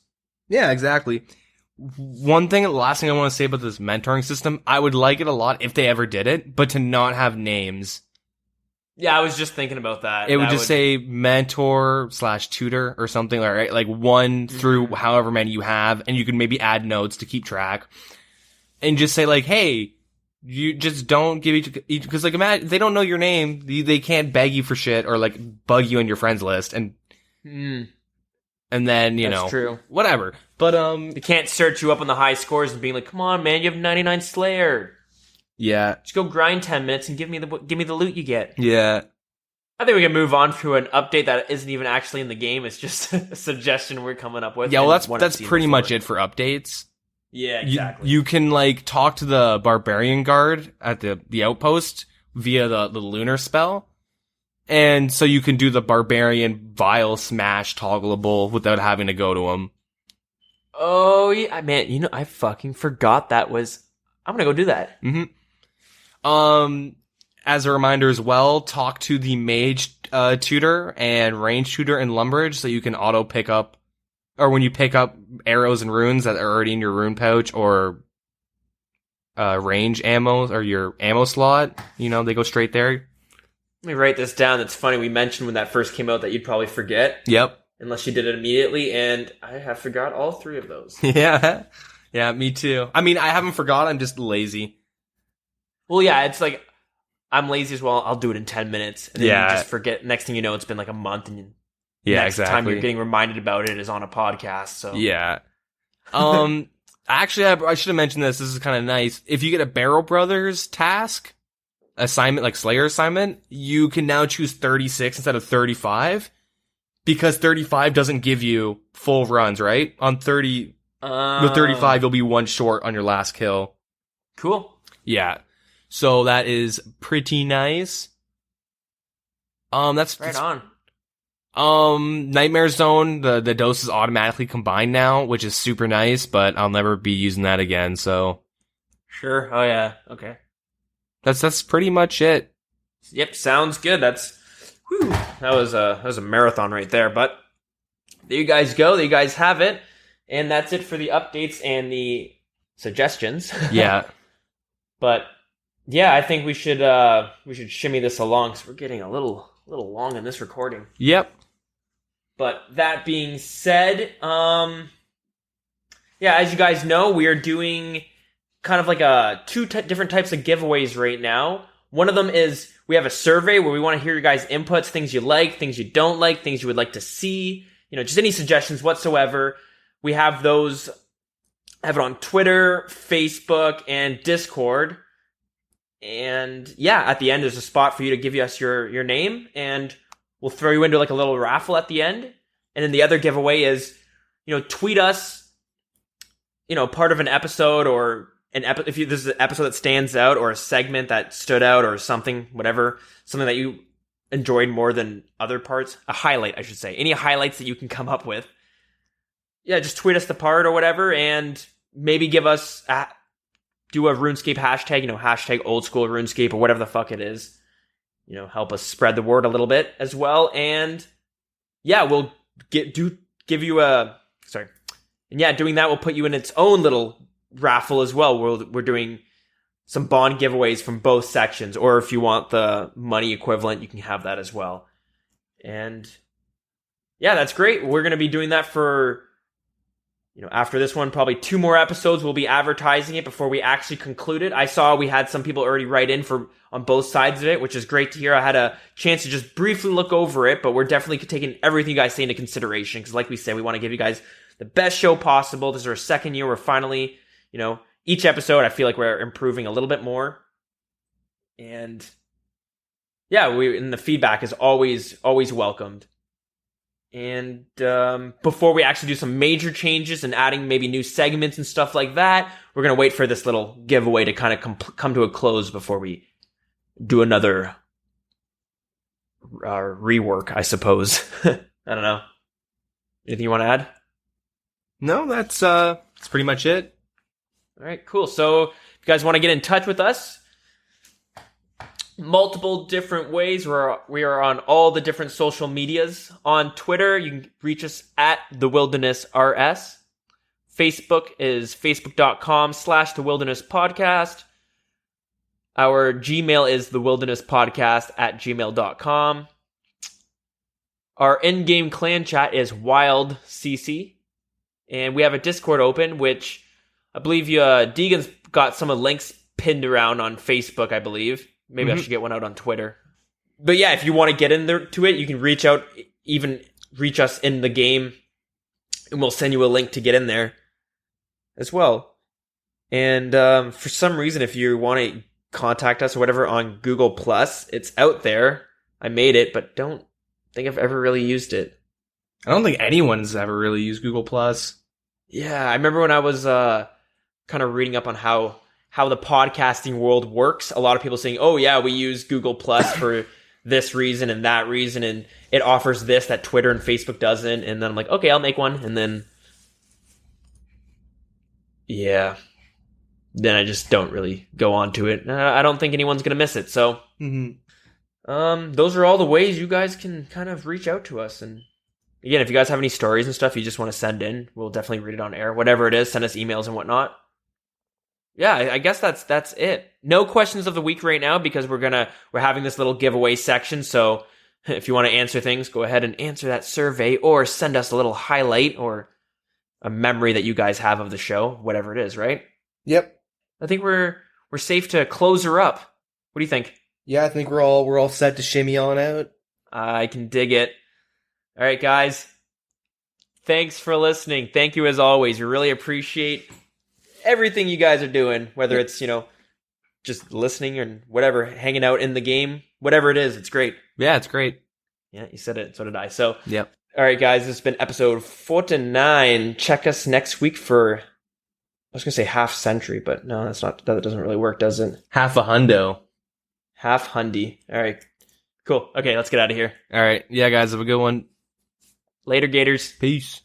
Yeah, exactly. Last thing I want to say about this mentoring system, I would like it a lot if they ever did it, but to not have names. Yeah, I was just thinking about that. It would just say mentor/tutor or something, right? Like 1 through however many you have, and you can maybe add notes to keep track. And just say like, hey, you just don't give each, because like imagine they don't know your name, they can't beg you for shit or like bug you in your friends list, and then that's true. Whatever. But they can't search you up on the high scores and being like, come on, man, you have 99 Slayer. Yeah, just go grind 10 minutes and give me the loot you get. Yeah, I think we can move on to an update that isn't even actually in the game. It's just a suggestion we're coming up with. Yeah, well, that's pretty much it for updates. Yeah, exactly. You can like talk to the barbarian guard at the outpost via the lunar spell, and so you can do the barbarian vial smash toggleable without having to go to him. Oh yeah, man! I fucking forgot that was. I'm gonna go do that. As a reminder as well, talk to the mage tutor and range tutor in Lumbridge so you can auto pick up, or when you pick up arrows and runes that are already in your rune pouch or range ammo or your ammo slot, they go straight there. Let me write this down. That's funny. We mentioned when that first came out that you'd probably forget. Yep. Unless you did it immediately, and I have forgot all 3 of those. Yeah. Yeah, me too. I mean, I haven't forgot. I'm just lazy. Well, yeah, it's like, I'm lazy as well. I'll do it in 10 minutes. And then you just forget. Next thing you know, it's been like a month. And next time you're getting reminded about it is on a podcast. So yeah. Actually, I should have mentioned this. This is kind of nice. If you get a Barrel Brothers task assignment, like Slayer assignment, you can now choose 36 instead of 35. Because 35 doesn't give you full runs, right? On 30... With 35, you'll be 1 short on your last kill. Cool. Yeah. So that is pretty nice. That's right on. Nightmare Zone, the dose is automatically combined now, which is super nice, but I'll never be using that again, so. Sure. Oh yeah. Okay. That's pretty much it. Yep, sounds good. That was a marathon right there, but there you guys go. There you guys have it. And that's it for the updates and the suggestions. Yeah. But yeah, I think we should shimmy this along because we're getting a little long in this recording. Yep. But that being said, yeah, as you guys know, we are doing kind of like two different types of giveaways right now. One of them is we have a survey where we want to hear your guys' inputs, things you like, things you don't like, things you would like to see, just any suggestions whatsoever. We have those, have it on Twitter, Facebook, and Discord. And yeah, at the end, there's a spot for you to give us your name, and we'll throw you into like a little raffle at the end. And then the other giveaway is, tweet us, part of an episode or if there's an episode that stands out or a segment that stood out or something, whatever, something that you enjoyed more than other parts, a highlight, I should say, any highlights that you can come up with. Yeah, just tweet us the part or whatever, and maybe give us do a RuneScape hashtag, hashtag Oldschool RuneScape or whatever the fuck it is. Help us spread the word a little bit as well. And yeah, we'll give you a sorry. And yeah, doing that will put you in its own little raffle as well. We're doing some bond giveaways from both sections, or if you want the money equivalent, you can have that as well. And yeah, that's great. We're going to be doing that for, after this one, probably 2 more episodes. We'll be advertising it before we actually conclude it. I saw we had some people already write in on both sides of it, which is great to hear. I had a chance to just briefly look over it, but we're definitely taking everything you guys say into consideration, because like we said, we want to give you guys the best show possible. This is our second year. We're finally, each episode, I feel like we're improving a little bit more. And yeah, and the feedback is always welcomed. And before we actually do some major changes and adding maybe new segments and stuff like that, we're going to wait for this little giveaway to kind of come to a close before we do another rework, I suppose. I don't know. Anything you want to add? No, that's pretty much it. All right, cool. So if you guys want to get in touch with us, multiple different ways. We are on all the different social medias. On Twitter, you can reach us at The Wilderness RS. Facebook is facebook.com/TheWildernessPodcast. Our Gmail is thewildernesspodcast@gmail.com. Our in-game clan chat is WildCC. And we have a Discord open, which I believe Deegan's got some of the links pinned around on Facebook, I believe. Maybe I should get one out on Twitter. But yeah, if you want to get in there to it, you can reach us in the game, and we'll send you a link to get in there as well. And for some reason, if you want to contact us or whatever on Google+, it's out there. I made it, but don't think I've ever really used it. I don't think anyone's ever really used Google+. Yeah, I remember when I was kind of reading up on how the podcasting world works, a lot of people saying, oh yeah, we use Google Plus for this reason and that reason, and it offers this that Twitter and Facebook doesn't. And then I'm like, okay, I'll make one. And then, yeah, then I just don't really go on to it. I don't think anyone's going to miss it. So those are all the ways you guys can kind of reach out to us. And again, if you guys have any stories and stuff you just want to send in, we'll definitely read it on air. Whatever it is, send us emails and whatnot. Yeah, I guess that's it. No questions of the week right now because we're having this little giveaway section. So if you want to answer things, go ahead and answer that survey or send us a little highlight or a memory that you guys have of the show, whatever it is, right? Yep. I think we're safe to close her up. What do you think? Yeah, I think we're all set to shimmy on out. I can dig it. All right, guys. Thanks for listening. Thank you as always. We really appreciate everything you guys are doing, whether it's, just listening or whatever, hanging out in the game, whatever it is, it's great. Yeah, it's great. Yeah, you said it, so did I. So, yep. All right, guys, this has been episode 49. Check us next week for, I was going to say half century, but no, that doesn't really work, does it? Half a hundo. Half hundy. All right, cool. Okay, let's get out of here. All right. Yeah, guys, have a good one. Later, Gators. Peace.